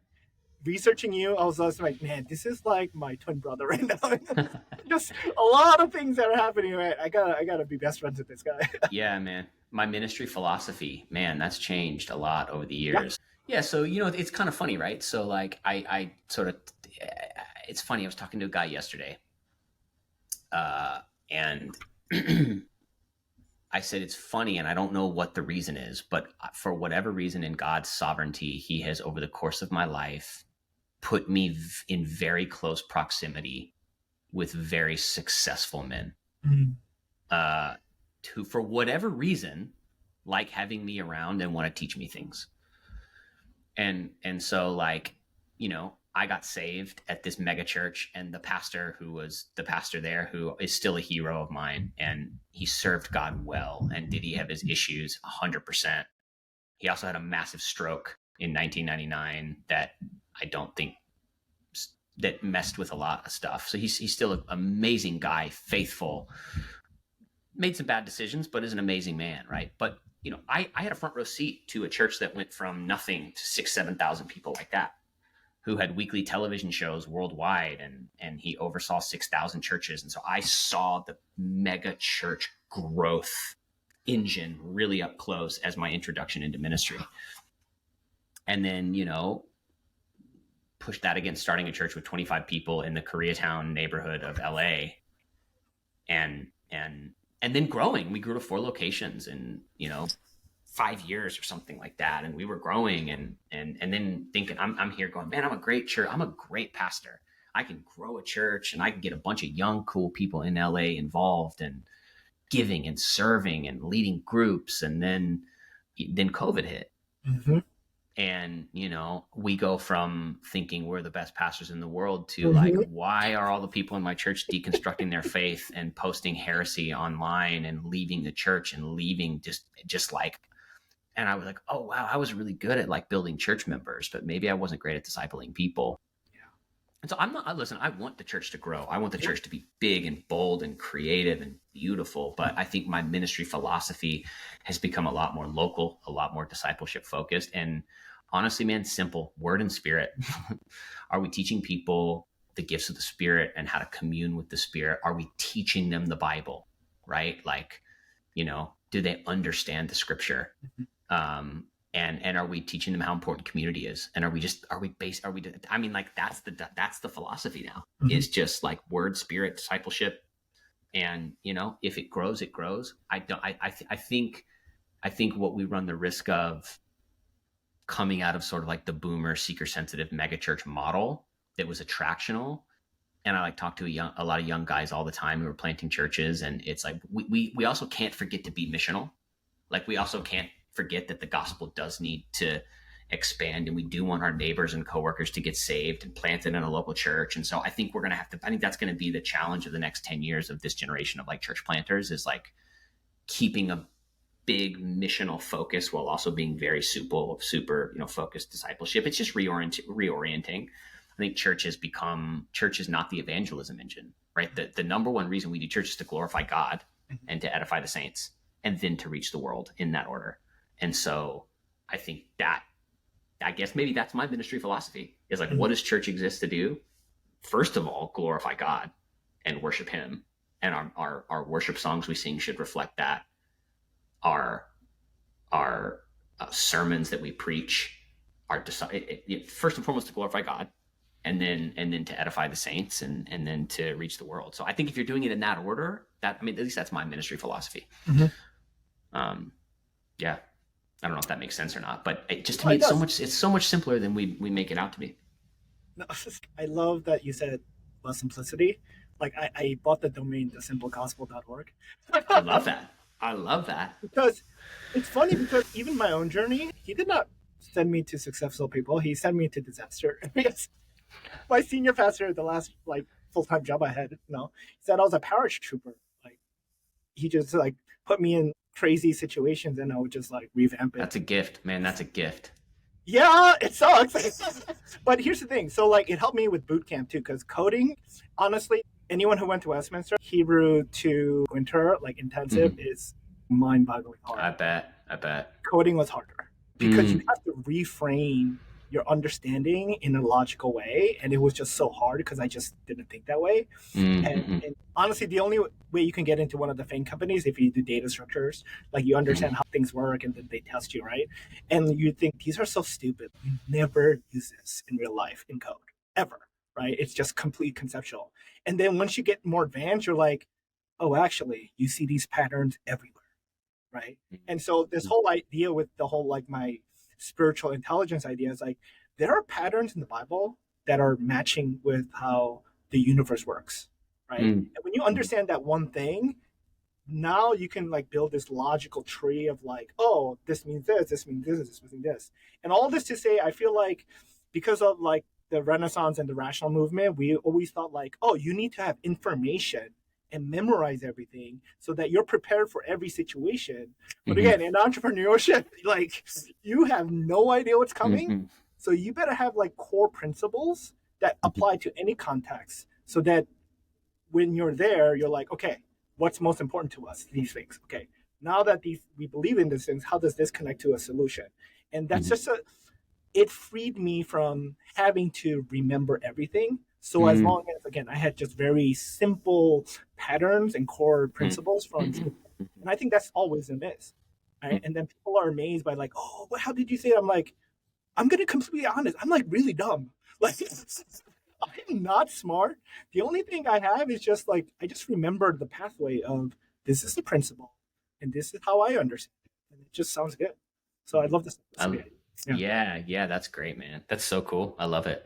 researching you, I was just like, man, this is like my twin brother right now. Just a lot of things that are happening. Right, I gotta be best friends with this guy. Yeah, man. My ministry philosophy, man, that's changed a lot over the Yeah. years. Yeah, so it's kind of funny, right? So like I sort of, it's funny. I was talking to a guy yesterday, and I said it's funny, and I don't know what the reason is, but for whatever reason, in God's sovereignty, He has over the course of my life put me in very close proximity with very successful men. Mm. Uh, who, for whatever reason, like having me around and want to teach me things. And so like, I got saved at this mega church, and the pastor who was the pastor there, who is still a hero of mine, and he served God well. And did he have his issues? 100%. He also had a massive stroke in 1999 that I don't think that messed with a lot of stuff. So he's still an amazing guy, faithful, made some bad decisions, but is an amazing man, right? But I had a front row seat to a church that went from nothing to 7,000 people like that, who had weekly television shows worldwide, and he oversaw 6,000 churches. And so I saw the mega church growth engine really up close as my introduction into ministry. And then, push that against starting a church with 25 people in the Koreatown neighborhood of LA, and then growing. We grew to 4 locations in 5 years or something like that, and we were growing, and then thinking, I'm here going, man, I'm a great church, I'm a great pastor, I can grow a church, and I can get a bunch of young cool people in LA involved and giving and serving and leading groups. And then COVID hit. Mm-hmm. And we go from thinking we're the best pastors in the world to like, Mm-hmm. why are all the people in my church deconstructing their faith and posting heresy online and leaving the church and leaving just like. And I was like, oh wow, I was really good at like building church members, but maybe I wasn't great at discipling people. And so listen, I want the church to grow. I want the Yeah. church to be big and bold and creative and beautiful. But I think my ministry philosophy has become a lot more local, a lot more discipleship focused. And honestly, man, simple: word and spirit. Are we teaching people the gifts of the Spirit and how to commune with the Spirit? Are we teaching them the Bible, right? Like, do they understand the scripture? And are we teaching them how important community is? And like that's the philosophy now, Mm-hmm. is just like word, spirit, discipleship. And if it grows, it grows. I think what we run the risk of, coming out of sort of like the boomer seeker sensitive megachurch model that was attractional. And I like talk to a lot of young guys all the time who are planting churches, and it's like we also can't forget to be missional. Like, we also can't forget that the gospel does need to expand, and we do want our neighbors and coworkers to get saved and planted in a local church. And so I think I think that's going to be the challenge of the next 10 years of this generation of like church planters, is like keeping a big missional focus while also being very super focused discipleship. It's just reorienting. I think church is not the evangelism engine, right? The number one reason we do church is to glorify God and to edify the saints, and then to reach the world, in that order. And so I think that, I guess maybe that's my ministry philosophy, is like, what does church exist to do? First of all, glorify God and worship Him. And our worship songs we sing should reflect that. Our our sermons that we preach are first and foremost to glorify God, and then to edify the saints, and then to reach the world. So I think if you're doing it in that order, that, I mean, at least that's my ministry philosophy. Mm-hmm. Um, yeah, I don't know if that makes sense or not, but just to Oh, me, it does. it's so much simpler than we make it out to be. No, I love that you said simplicity. Like I bought the domain thesimplegospel.org. I love that. I love that. Because it's funny because even my own journey, he did not send me to successful people. He sent me to disaster. Because my senior pastor, the last like full time job I had, he said I was a parish trooper. Like he just like put me in crazy situations and I would just like revamp it. That's a gift, man. That's a gift. Yeah, it sucks. But here's the thing. So like it helped me with boot camp too, because coding, honestly, anyone who went to Westminster, Hebrew to winter, like intensive, Mm-hmm. is mind-boggling hard. I bet. I bet. Coding was harder because you Mm, have to reframe your understanding in a logical way, and it was just so hard because I just didn't think that way. mm-hmm. And honestly, the only way you can get into one of the FANG companies if you do data structures, like you Mm-hmm. understand how things work, and then they test you, right? And you think these are so stupid. You never use this in real life in code ever, right? It's just complete conceptual. And then once you get more advanced, you're like, oh, actually, you see these patterns everywhere, right? And so this whole idea with the whole like my spiritual intelligence idea is like there are patterns in the Bible that are matching with how the universe works, right? Mm-hmm. And when you understand that one thing, now you can like build this logical tree of like, oh, this means this means this means this. And all this to say, I feel like because of like the Renaissance and the rational movement, we always thought like, oh, you need to have information and memorize everything so that you're prepared for every situation. But Mm-hmm. again, in entrepreneurship, like you have no idea what's coming. Mm-hmm. So you better have like core principles that apply to any context so that when you're there, you're like, okay, what's most important to us? These things. Okay, now that these we believe in these things, how does this connect to a solution? And that's Mm-hmm. just a. It freed me from having to remember everything. So as Mm-hmm. long as again I had just very simple patterns and core principles from Mm-hmm. school, and I think that's all wisdom is. Right? And then people are amazed by like, oh, but how did you say it? I'm like, I'm gonna completely honest. I'm like really dumb. Like I'm not smart. The only thing I have is just like I just remembered the pathway of this is the principle, and this is how I understand it, and it just sounds good. So I love this I, simplicity. Yeah. yeah, yeah, that's great, man. That's so cool. I love it.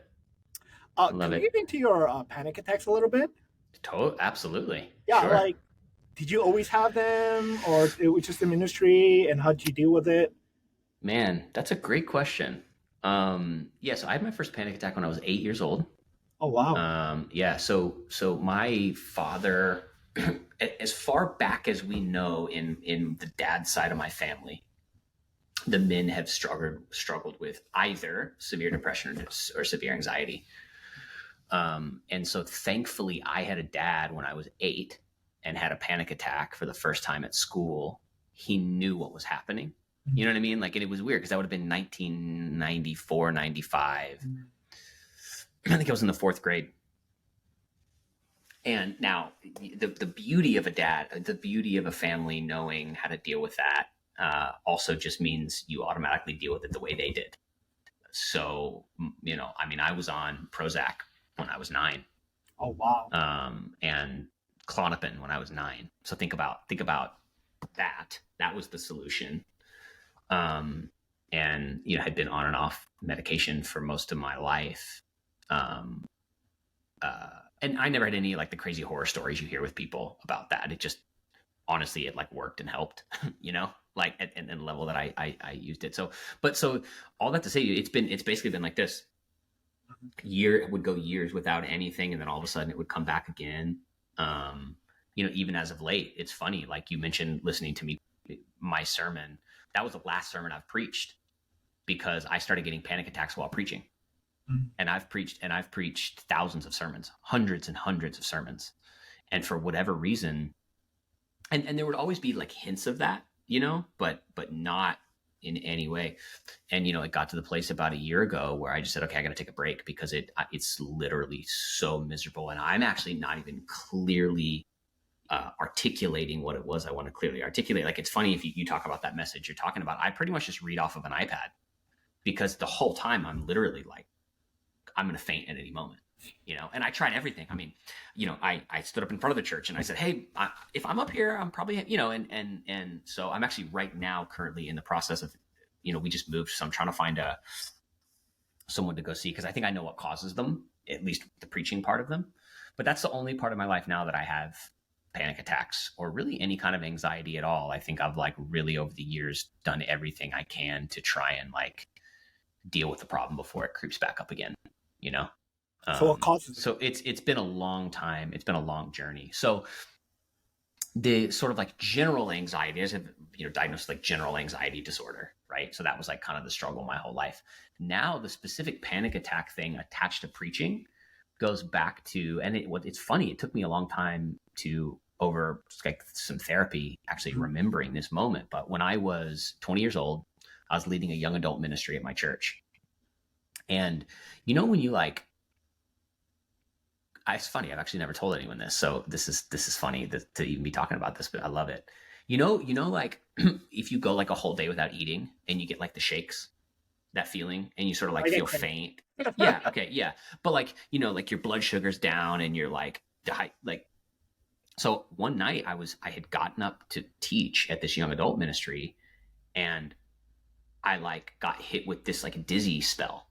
I love Can we it. get into your panic attacks a little bit? Absolutely. Yeah, Sure. like did you always have them, or it was just the ministry, and how did you deal with it? Man, that's a great question. Yeah, so I had my first panic attack when I was 8 years old. Oh wow. Yeah, so my father, as far back as we know in the dad side of my family, the men have struggled with either severe depression or severe anxiety. And so thankfully, I had a dad when I was 8 and had a panic attack for the first time at school. He knew what was happening. You know what I mean? Like, and it was weird because that would have been 1994, 95. I think I was in the fourth grade. And now the beauty of a dad, the beauty of a family knowing how to deal with that also just means you automatically deal with it the way they did. So, I mean, I was on Prozac when I was 9, Oh wow. and Clonopin when I was 9. So think about that. That was the solution. Um, and had been on and off medication for most of my life. Um, and I never had any like the crazy horror stories you hear with people about that. It just honestly it like worked and helped, like at the level that I used it. So all that to say, it's basically been like this. It would go years without anything, and then all of a sudden it would come back again. Even as of late, it's funny. Like you mentioned, listening to me, my sermon. That was the last sermon I've preached because I started getting panic attacks while preaching. And I've preached thousands of sermons, hundreds and hundreds of sermons. And for whatever reason, and there would always be like hints of that, but not in any way. And it got to the place about a year ago where I just said, okay, I got to take a break because it's literally so miserable, and I'm actually not even clearly articulating what it was I want to clearly articulate. Like, it's funny if you talk about that message you're talking about, I pretty much just read off of an iPad, because the whole time I'm literally like, I'm going to faint at any moment, and I tried everything. I mean, I stood up in front of the church and I said, hey, if I'm up here, I'm probably, and so I'm actually right now currently in the process of, we just moved. So I'm trying to find someone to go see, because I think I know what causes them, at least the preaching part of them. But that's the only part of my life now that I have panic attacks or really any kind of anxiety at all. I think I've like really over the years done everything I can to try and like deal with the problem before it creeps back up again, you know? So what causes it? So it's been a long time. It's been a long journey. So the sort of like general anxiety is, diagnosed like general anxiety disorder, right? So that was like kind of the struggle my whole life. Now the specific panic attack thing attached to preaching goes back to, and it's funny, it took me a long time to, over like some therapy, actually remembering this moment. But when I was 20 years old, I was leading a young adult ministry at my church. And when you like, it's funny, I've actually never told anyone this, so this is funny to even be talking about this, but I love it. Like if you go like a whole day without eating and you get like the shakes, that feeling, and you sort of like feel faint. Yeah. Okay. Yeah. But like, like your blood sugar's down and you're like, so one night I had gotten up to teach at this young adult ministry, and I like got hit with this like dizzy spell.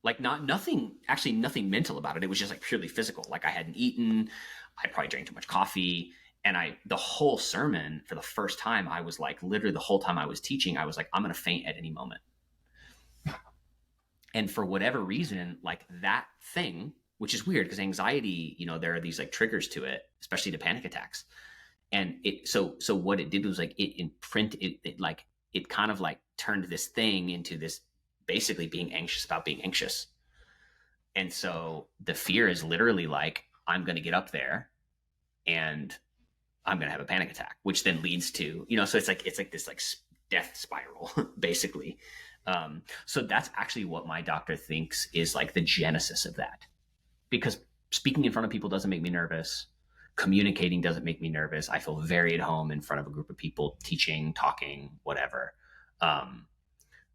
Like nothing mental about it. It was just like purely physical. Like I hadn't eaten, I probably drank too much coffee. And the whole sermon, for the first time, I was like, literally the whole time I was teaching, I was like, I'm going to faint at any moment. And for whatever reason, like that thing, which is weird because anxiety, there are these like triggers to it, especially to panic attacks. And so what it did was like it kind of like turned this thing into this basically being anxious about being anxious. And so the fear is literally like, I'm going to get up there and I'm going to have a panic attack, which then leads to, so it's like this like death spiral basically. So that's actually what my doctor thinks is like the genesis of that, because speaking in front of people doesn't make me nervous. Communicating doesn't make me nervous. I feel very at home in front of a group of people, teaching, talking, whatever.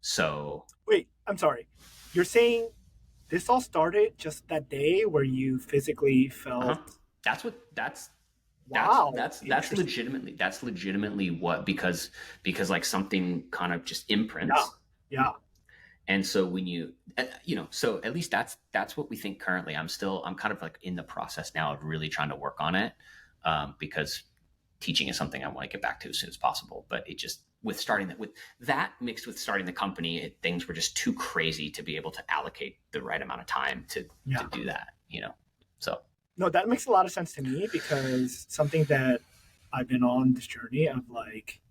So wait, I'm sorry. You're saying this all started just that day where you physically felt? Wow. That's legitimately what, because like something kind of just imprints. Yeah. And so when so at least that's what we think currently. I'm kind of like in the process now of really trying to work on it, because teaching is something I want to get back to as soon as possible. But it just, with that mixed with starting the company, things were just too crazy to be able to allocate the right amount of time to do that, so. No, that makes a lot of sense to me, because something that I've been on this journey of like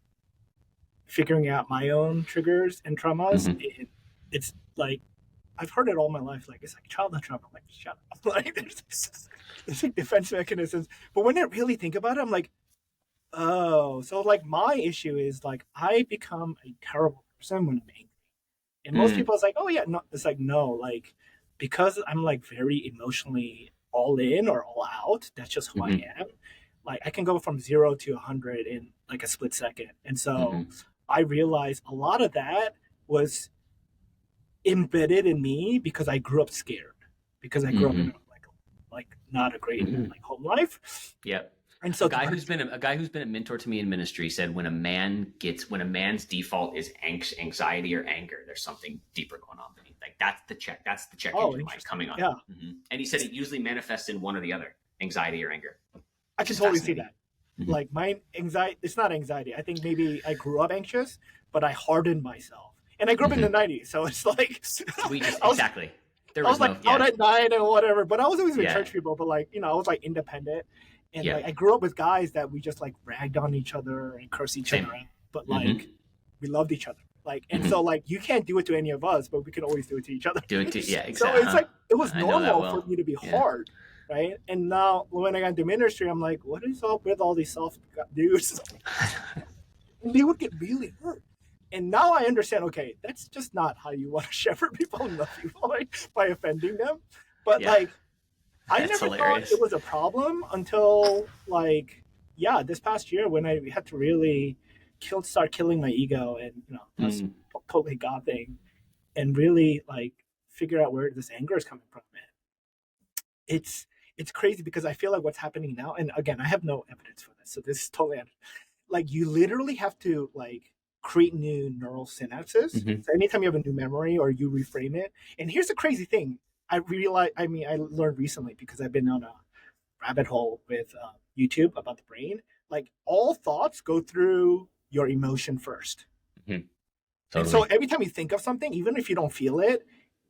figuring out my own triggers and traumas. Mm-hmm. It's like, I've heard it all my life. Like, it's like childhood trauma. I'm like, shut up. Like, there's like defense mechanisms. But when I really think about it, I'm like, oh, so like my issue is like I become a terrible person when I'm angry. And most people, it's like, oh yeah, no. It's like, no, like, because I'm like very emotionally all in or all out, that's just who I am. Like I can go from 0 to 100 in like a split second. And so I realized a lot of that was embedded in me because I grew up scared, because I grew up in like not a great like home life. Yep. And so a guy who's been a mentor to me in ministry said, when a man's default is anxiety or anger, there's something deeper going on beneath. Like that's the check engine light coming on. Yeah. And he said it usually manifests in one or the other, anxiety or anger. I can totally see that. Like my anxiety, it's not anxiety. I think maybe I grew up anxious, but I hardened myself. And I grew up in the 90s, so it's like exactly. I was like out at night and whatever, but I was always with church people. But like, I was like independent, and like I grew up with guys that we just like ragged on each other and cursed each other out. But like we loved each other. Like, and so like you can't do it to any of us, but we can always do it to each other. Exactly. So it's like it was normal for me to be hard, right? And now when I got into ministry, I'm like, what is up with all these soft dudes? And they would get really hurt. And now I understand, okay, that's just not how you want to shepherd people and love people, like, by offending them. But like, I never thought it was a problem until like yeah, this past year when I had to really start killing my ego, and that's Mm. totally God thing, and really like figure out where this anger is coming from. Man, it's crazy because I feel like what's happening now, and again, I have no evidence for this, so this is totally like you literally have to like create new neural synapses. Hmm. So anytime you have a new memory or you reframe it, and here's the crazy thing. I learned recently because I've been on a rabbit hole with YouTube about the brain. Like all thoughts go through your emotion first. Hmm. And so Totally. every time you think of something, even if you don't feel it,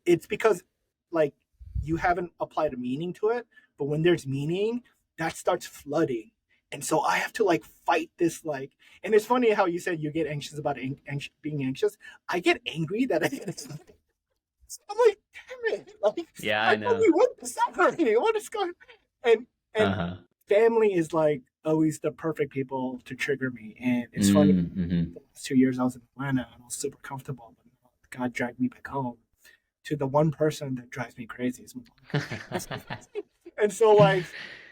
it's because like you haven't applied a meaning to it. But when there's meaning, that starts flooding. And so I have to like fight this like, and it's funny how you said you get anxious about being anxious. I get angry that I get something. I'm like, damn it! Like Yeah, I I thought know. we went this already. What is going? And Uh-huh. family is like always the perfect people to trigger me. And it's funny. Mm-hmm. The last 2 years I was in Atlanta and I was super comfortable, but God dragged me back home to the one person that drives me crazy is my mom. And so like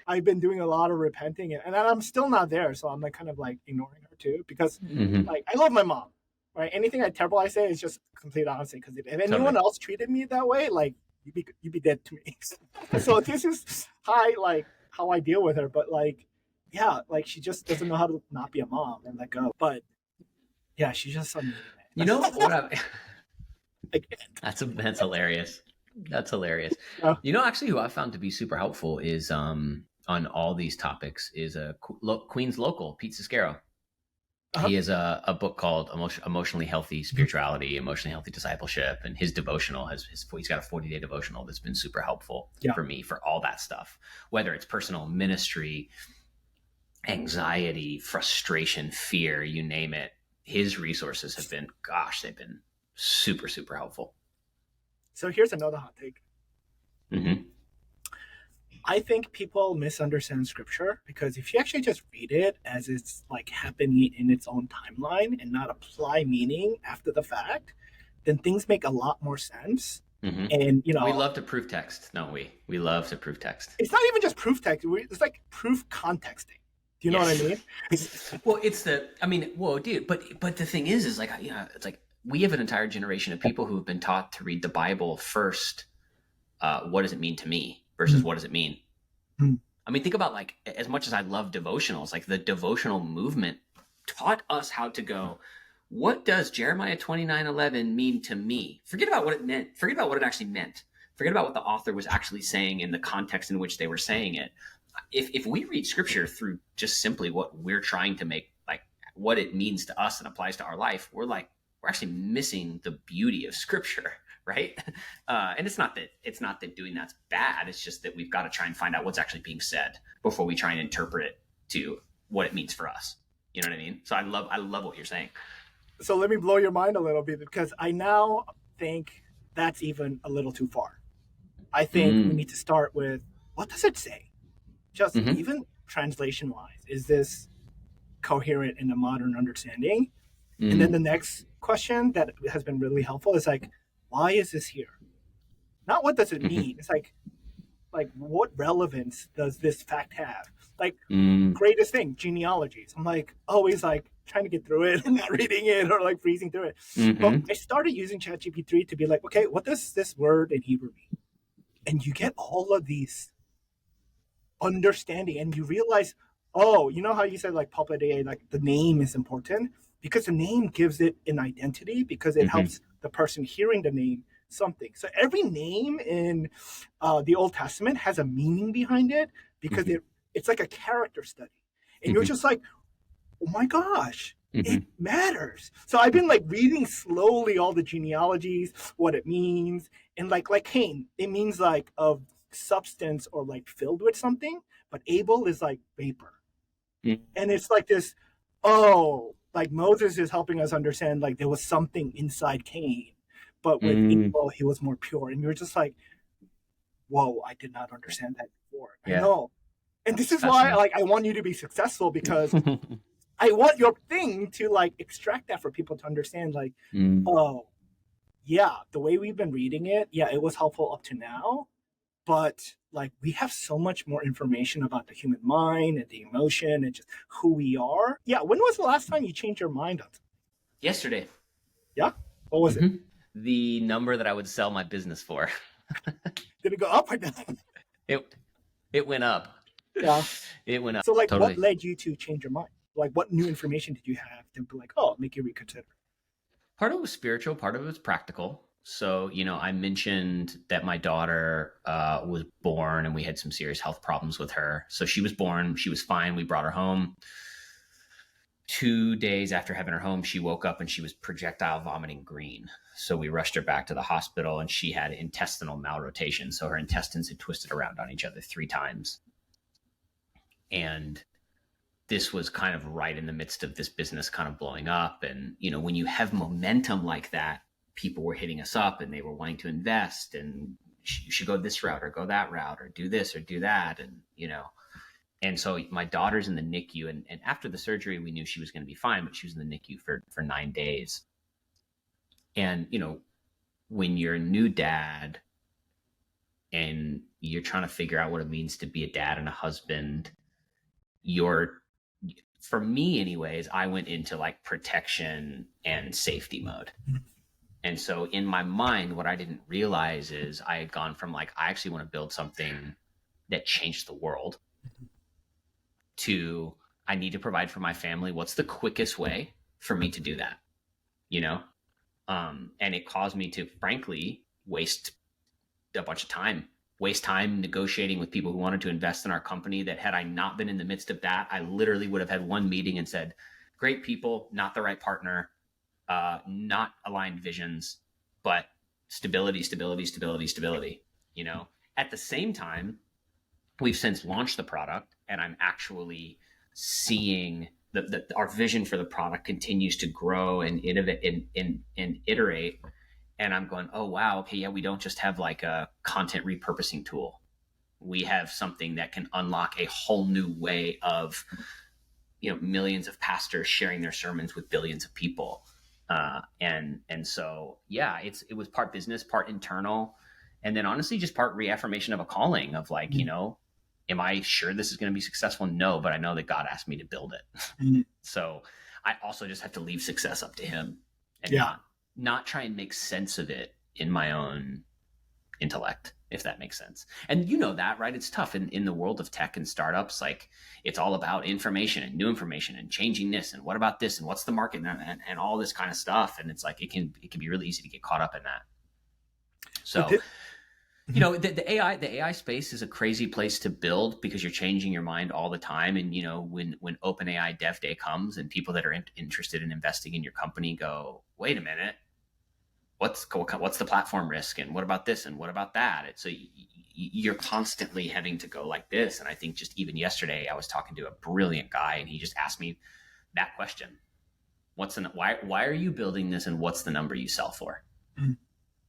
I've been doing a lot of repenting, and I'm still not there. So I'm like kind of like ignoring her too because Hmm. like I love my mom. Right? Anything terrible I say is just complete honesty. Because if anyone Totally. else treated me that way, like you'd be dead to me. So this is how I deal with her. But like, yeah, like she just doesn't know how to not be a mom and let go. But yeah, she's just so needy, You man. know what I Like, that's hilarious. That's hilarious. uh, You know, actually, who I found to be super helpful is on all these topics is Queen's local Pete Siscaro. uh-huh. He has a book called Emotionally Healthy Spirituality, Emotionally Healthy Discipleship, and his devotional he's got a 40-day devotional that's been super helpful Yeah. for me for all that stuff, whether it's personal ministry, anxiety, frustration, fear, you name it. His resources have been, gosh, they've been super, super helpful. So here's another hot take. Mm-hmm. I think people misunderstand scripture because if you actually just read it as it's like happening in its own timeline and not apply meaning after the fact, then things make a lot more sense. Mm-hmm. And We love to prove text, don't we? We love to prove text. it's not even just proof text; it's like proof contexting. Do you know what I Yes. mean? Well, it's the. I mean, whoa, dude. But the thing is like, it's like we have an entire generation of people who have been taught to read the Bible first. What does it mean to me versus what does it mean? Mm. I mean, think about like as much as I love devotionals, like the devotional movement taught us how to go. What does Jeremiah 29:11 mean to me? Forget about what it meant. Forget about what it actually meant. Forget about what the author was actually saying in the context in which they were saying it. If we read scripture through just simply what we're trying to make, like what it means to us and applies to our life, we're actually missing the beauty of scripture, right? And it's not that doing that's bad. It's just that we've got to try and find out what's actually being said before we try and interpret it to what it means for us. You know what I mean? So I love what you're saying. So let me blow your mind a little bit because I now think that's even a little too far. I think we Mm. need to start with what does it say? Just Mm-hmm. even translation wise, is this coherent in a modern understanding? And then Mm. the next question that has been really helpful is like, why is this here? Not what does it Mm-hmm. mean? It's like what relevance does this fact have? Like Mm. greatest thing, genealogies. I'm like always like trying to get through it and not reading it or like freezing through it. But Mm-hmm. I started using ChatGPT to be like, okay, what does this word in Hebrew mean? And you get all of these understanding and you realize, oh, you know how you said like Pulp, like the name is important because the name gives it an identity because it Mm-hmm. helps the person hearing the name something. So every name in the Old Testament has a meaning behind it because Mm-hmm. it's like a character study. And you're Mm-hmm. just like, oh my gosh, Mm-hmm. it matters. So I've been like reading slowly all the genealogies, what it means, and like Cain, it means like of substance or like filled with something, but Abel is like vapor. And it's like this, oh, like Moses is helping us understand like there was something inside Cain, but with Mm-hmm. Abel he was more pure. And you're just like, whoa, I did not understand that before. I Yeah, know. And this it's is why fascinating. like I want you to be successful because I want your thing to like extract that for people to understand, like, Mm. oh, yeah, the way we've been reading it, yeah, it was helpful up to now. but like we have so much more information about the human mind and the emotion and just who we are. Yeah, when was the last time you changed your mind on something? Yesterday. Yeah, what was it? Hmm. The number that I would sell my business for. Did it go up or down? It it went up. Yeah. It went up So like, what totally. led you to change your mind? Like, what new information did you have to be like, oh, make you reconsider? Part of it was spiritual, part of it was practical. So, I mentioned that my daughter was born and we had some serious health problems with her. So she was born, she was fine. We brought her home. 2 days after having her home, she woke up and she was projectile vomiting green. So we rushed her back to the hospital and she had intestinal malrotation. So her intestines had twisted around on each other 3 times. And this was kind of right in the midst of this business kind of blowing up. And, when you have momentum like that, people were hitting us up and they were wanting to invest and you should go this route or go that route or do this or do that. And so my daughter's in the NICU and after the surgery, we knew she was going to be fine, but she was in the NICU for 9 days. And, when you're a new dad and you're trying to figure out what it means to be a dad and a husband, you're for me anyways, I went into like protection and safety mode. And so in my mind, what I didn't realize is I had gone from like, I actually want to build something that changed the world to I need to provide for my family. What's the quickest way for me to do that? You know? And it caused me to frankly waste a bunch of time, waste time negotiating with people who wanted to invest in our company that had I not been in the midst of that, I literally would have had one meeting and said, great people, not the right partner, not aligned visions, but stability, stability, stability, stability. At the same time, we've since launched the product and I'm actually seeing our vision for the product continues to grow and innovate and iterate. And I'm going, oh, wow, okay, yeah, we don't just have like a content repurposing tool. We have something that can unlock a whole new way of, millions of pastors sharing their sermons with billions of people. And so, yeah, it was part business, part internal, and then honestly, just part reaffirmation of a calling of like, am I sure this is going to be successful? No, but I know that God asked me to build it. Mm. So I also just have to leave success up to him and Yeah. not try and make sense of it in my own intellect, if that makes sense. And that, right? It's tough in the world of tech and startups. Like it's all about information and new information and changing this. And what about this? And what's the market and all this kind of stuff. And it's like, it can be really easy to get caught up in that. So, the AI space is a crazy place to build because you're changing your mind all the time. And, when OpenAI Dev Day comes and people that are interested in investing in your company go, wait a minute, what's the platform risk? And what about this? And what about that? So you're constantly having to go like this. And I think just even yesterday, I was talking to a brilliant guy and he just asked me that question. Why are you building this? And what's the number you sell for? Mm-hmm.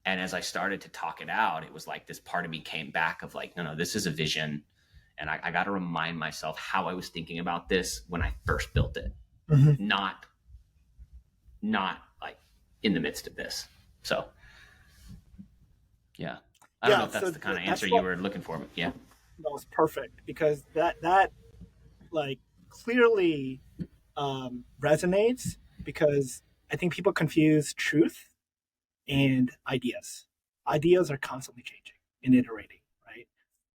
And as I started to talk it out, it was like this part of me came back of like, no, this is a vision. And I got to remind myself how I was thinking about this when I first built it, mm-hmm. not like in the midst of this. So, yeah, I don't know if that's the kind of answer you were looking for, but yeah. That was perfect because that like clearly resonates because I think people confuse truth and ideas. Ideas are constantly changing and iterating, right?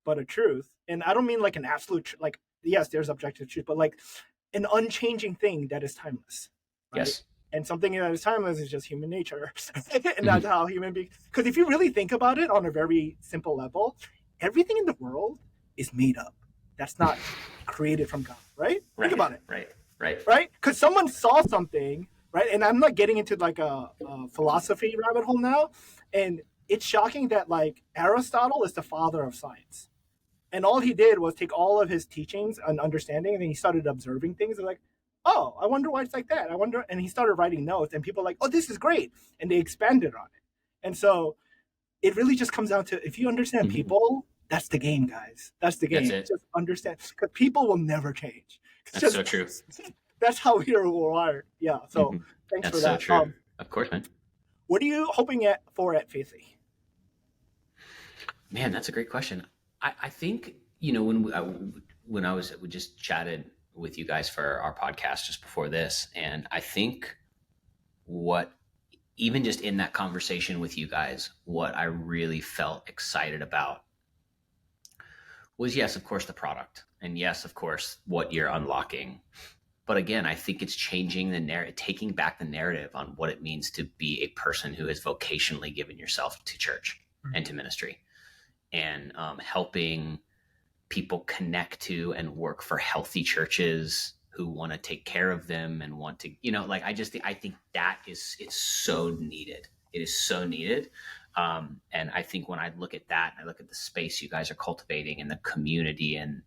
But a truth, and I don't mean like an absolute, like, yes, there's objective truth, but like an unchanging thing that is timeless. Right? Yes. And something that is timeless is just human nature. And that's how human beings, because if you really think about it on a very simple level, everything in the world is made up. That's not created from God, right? Think about it. Right? Because someone saw something, right? And I'm not getting into like a philosophy rabbit hole now. And it's shocking that like Aristotle is the father of science. And all he did was take all of his teachings and understanding, and then he started observing things and like, oh, I wonder why it's like that. I wonder. And he started writing notes, and people are like, oh, this is great. And they expanded on it. And so it really just comes down to if you understand mm-hmm. people, that's the game, guys. That's the game. Just understand. Because people will never change. That's so true. That's how we are wired. Yeah. So mm-hmm. thanks that's for that. So true. Of course, man. What are you hoping for at Faithy? Man, that's a great question. I think, when I was, we just chatted with you guys for our podcast just before this. And I think what, even just in that conversation with you guys, what I really felt excited about was, yes, of course, the product. And yes, of course, what you're unlocking. But again, I think it's changing the narrative, taking back the narrative on what it means to be a person who has vocationally given yourself to church and to ministry, and helping people connect to and work for healthy churches who want to take care of them and want to, like, I think that it's so needed. It is so needed. And I think when I look at that, and I look at the space you guys are cultivating and the community, and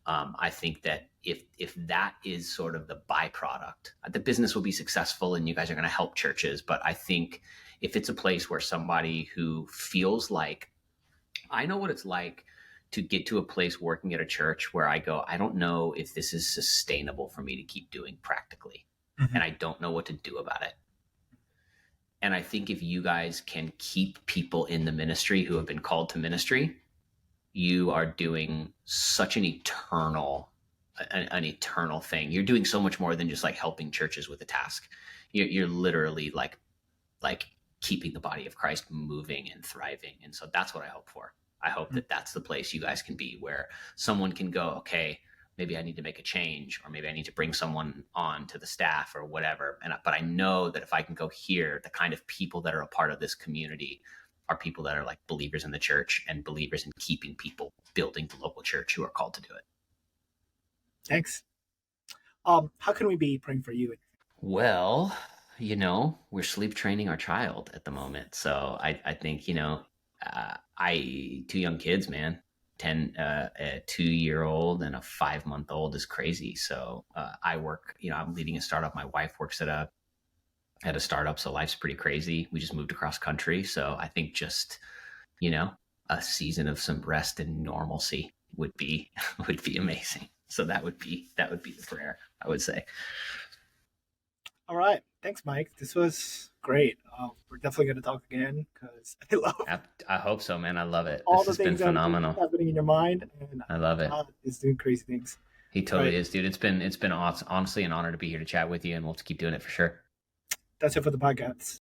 I think that if that is sort of the byproduct, the business will be successful and you guys are going to help churches. But I think if it's a place where somebody who feels like, I know what it's like to get to a place working at a church where I go, I don't know if this is sustainable for me to keep doing practically. Mm-hmm. And I don't know what to do about it. And I think if you guys can keep people in the ministry who have been called to ministry, you are doing such an eternal thing. You're doing so much more than just like helping churches with a task. You're literally like keeping the body of Christ moving and thriving. And so that's what I hope for. I hope that that's the place you guys can be, where someone can go, okay, maybe I need to make a change, or maybe I need to bring someone on to the staff or whatever. But I know that if I can go here, the kind of people that are a part of this community are people that are like believers in the church and believers in keeping people building the local church who are called to do it. Thanks. How can we be praying for you? Well, we're sleep training our child at the moment. So I think, two young kids, man, a 2-year old and a 5-month old is crazy. So I work, I'm leading a startup. My wife works at a startup. So life's pretty crazy. We just moved across country. So I think just, you know, a season of some rest and normalcy would be, would be amazing. So that would be the prayer, I would say. All right. Thanks, Mike. This was great. We're definitely going to talk again because I love I hope so, man. I love it. all This the has been things that are phenomenal. happening in your mind, and I love it. God is doing crazy things. He All totally right. is, dude. Honestly an honor to be here to chat with you, and we'll keep doing it for sure. That's it for the podcast.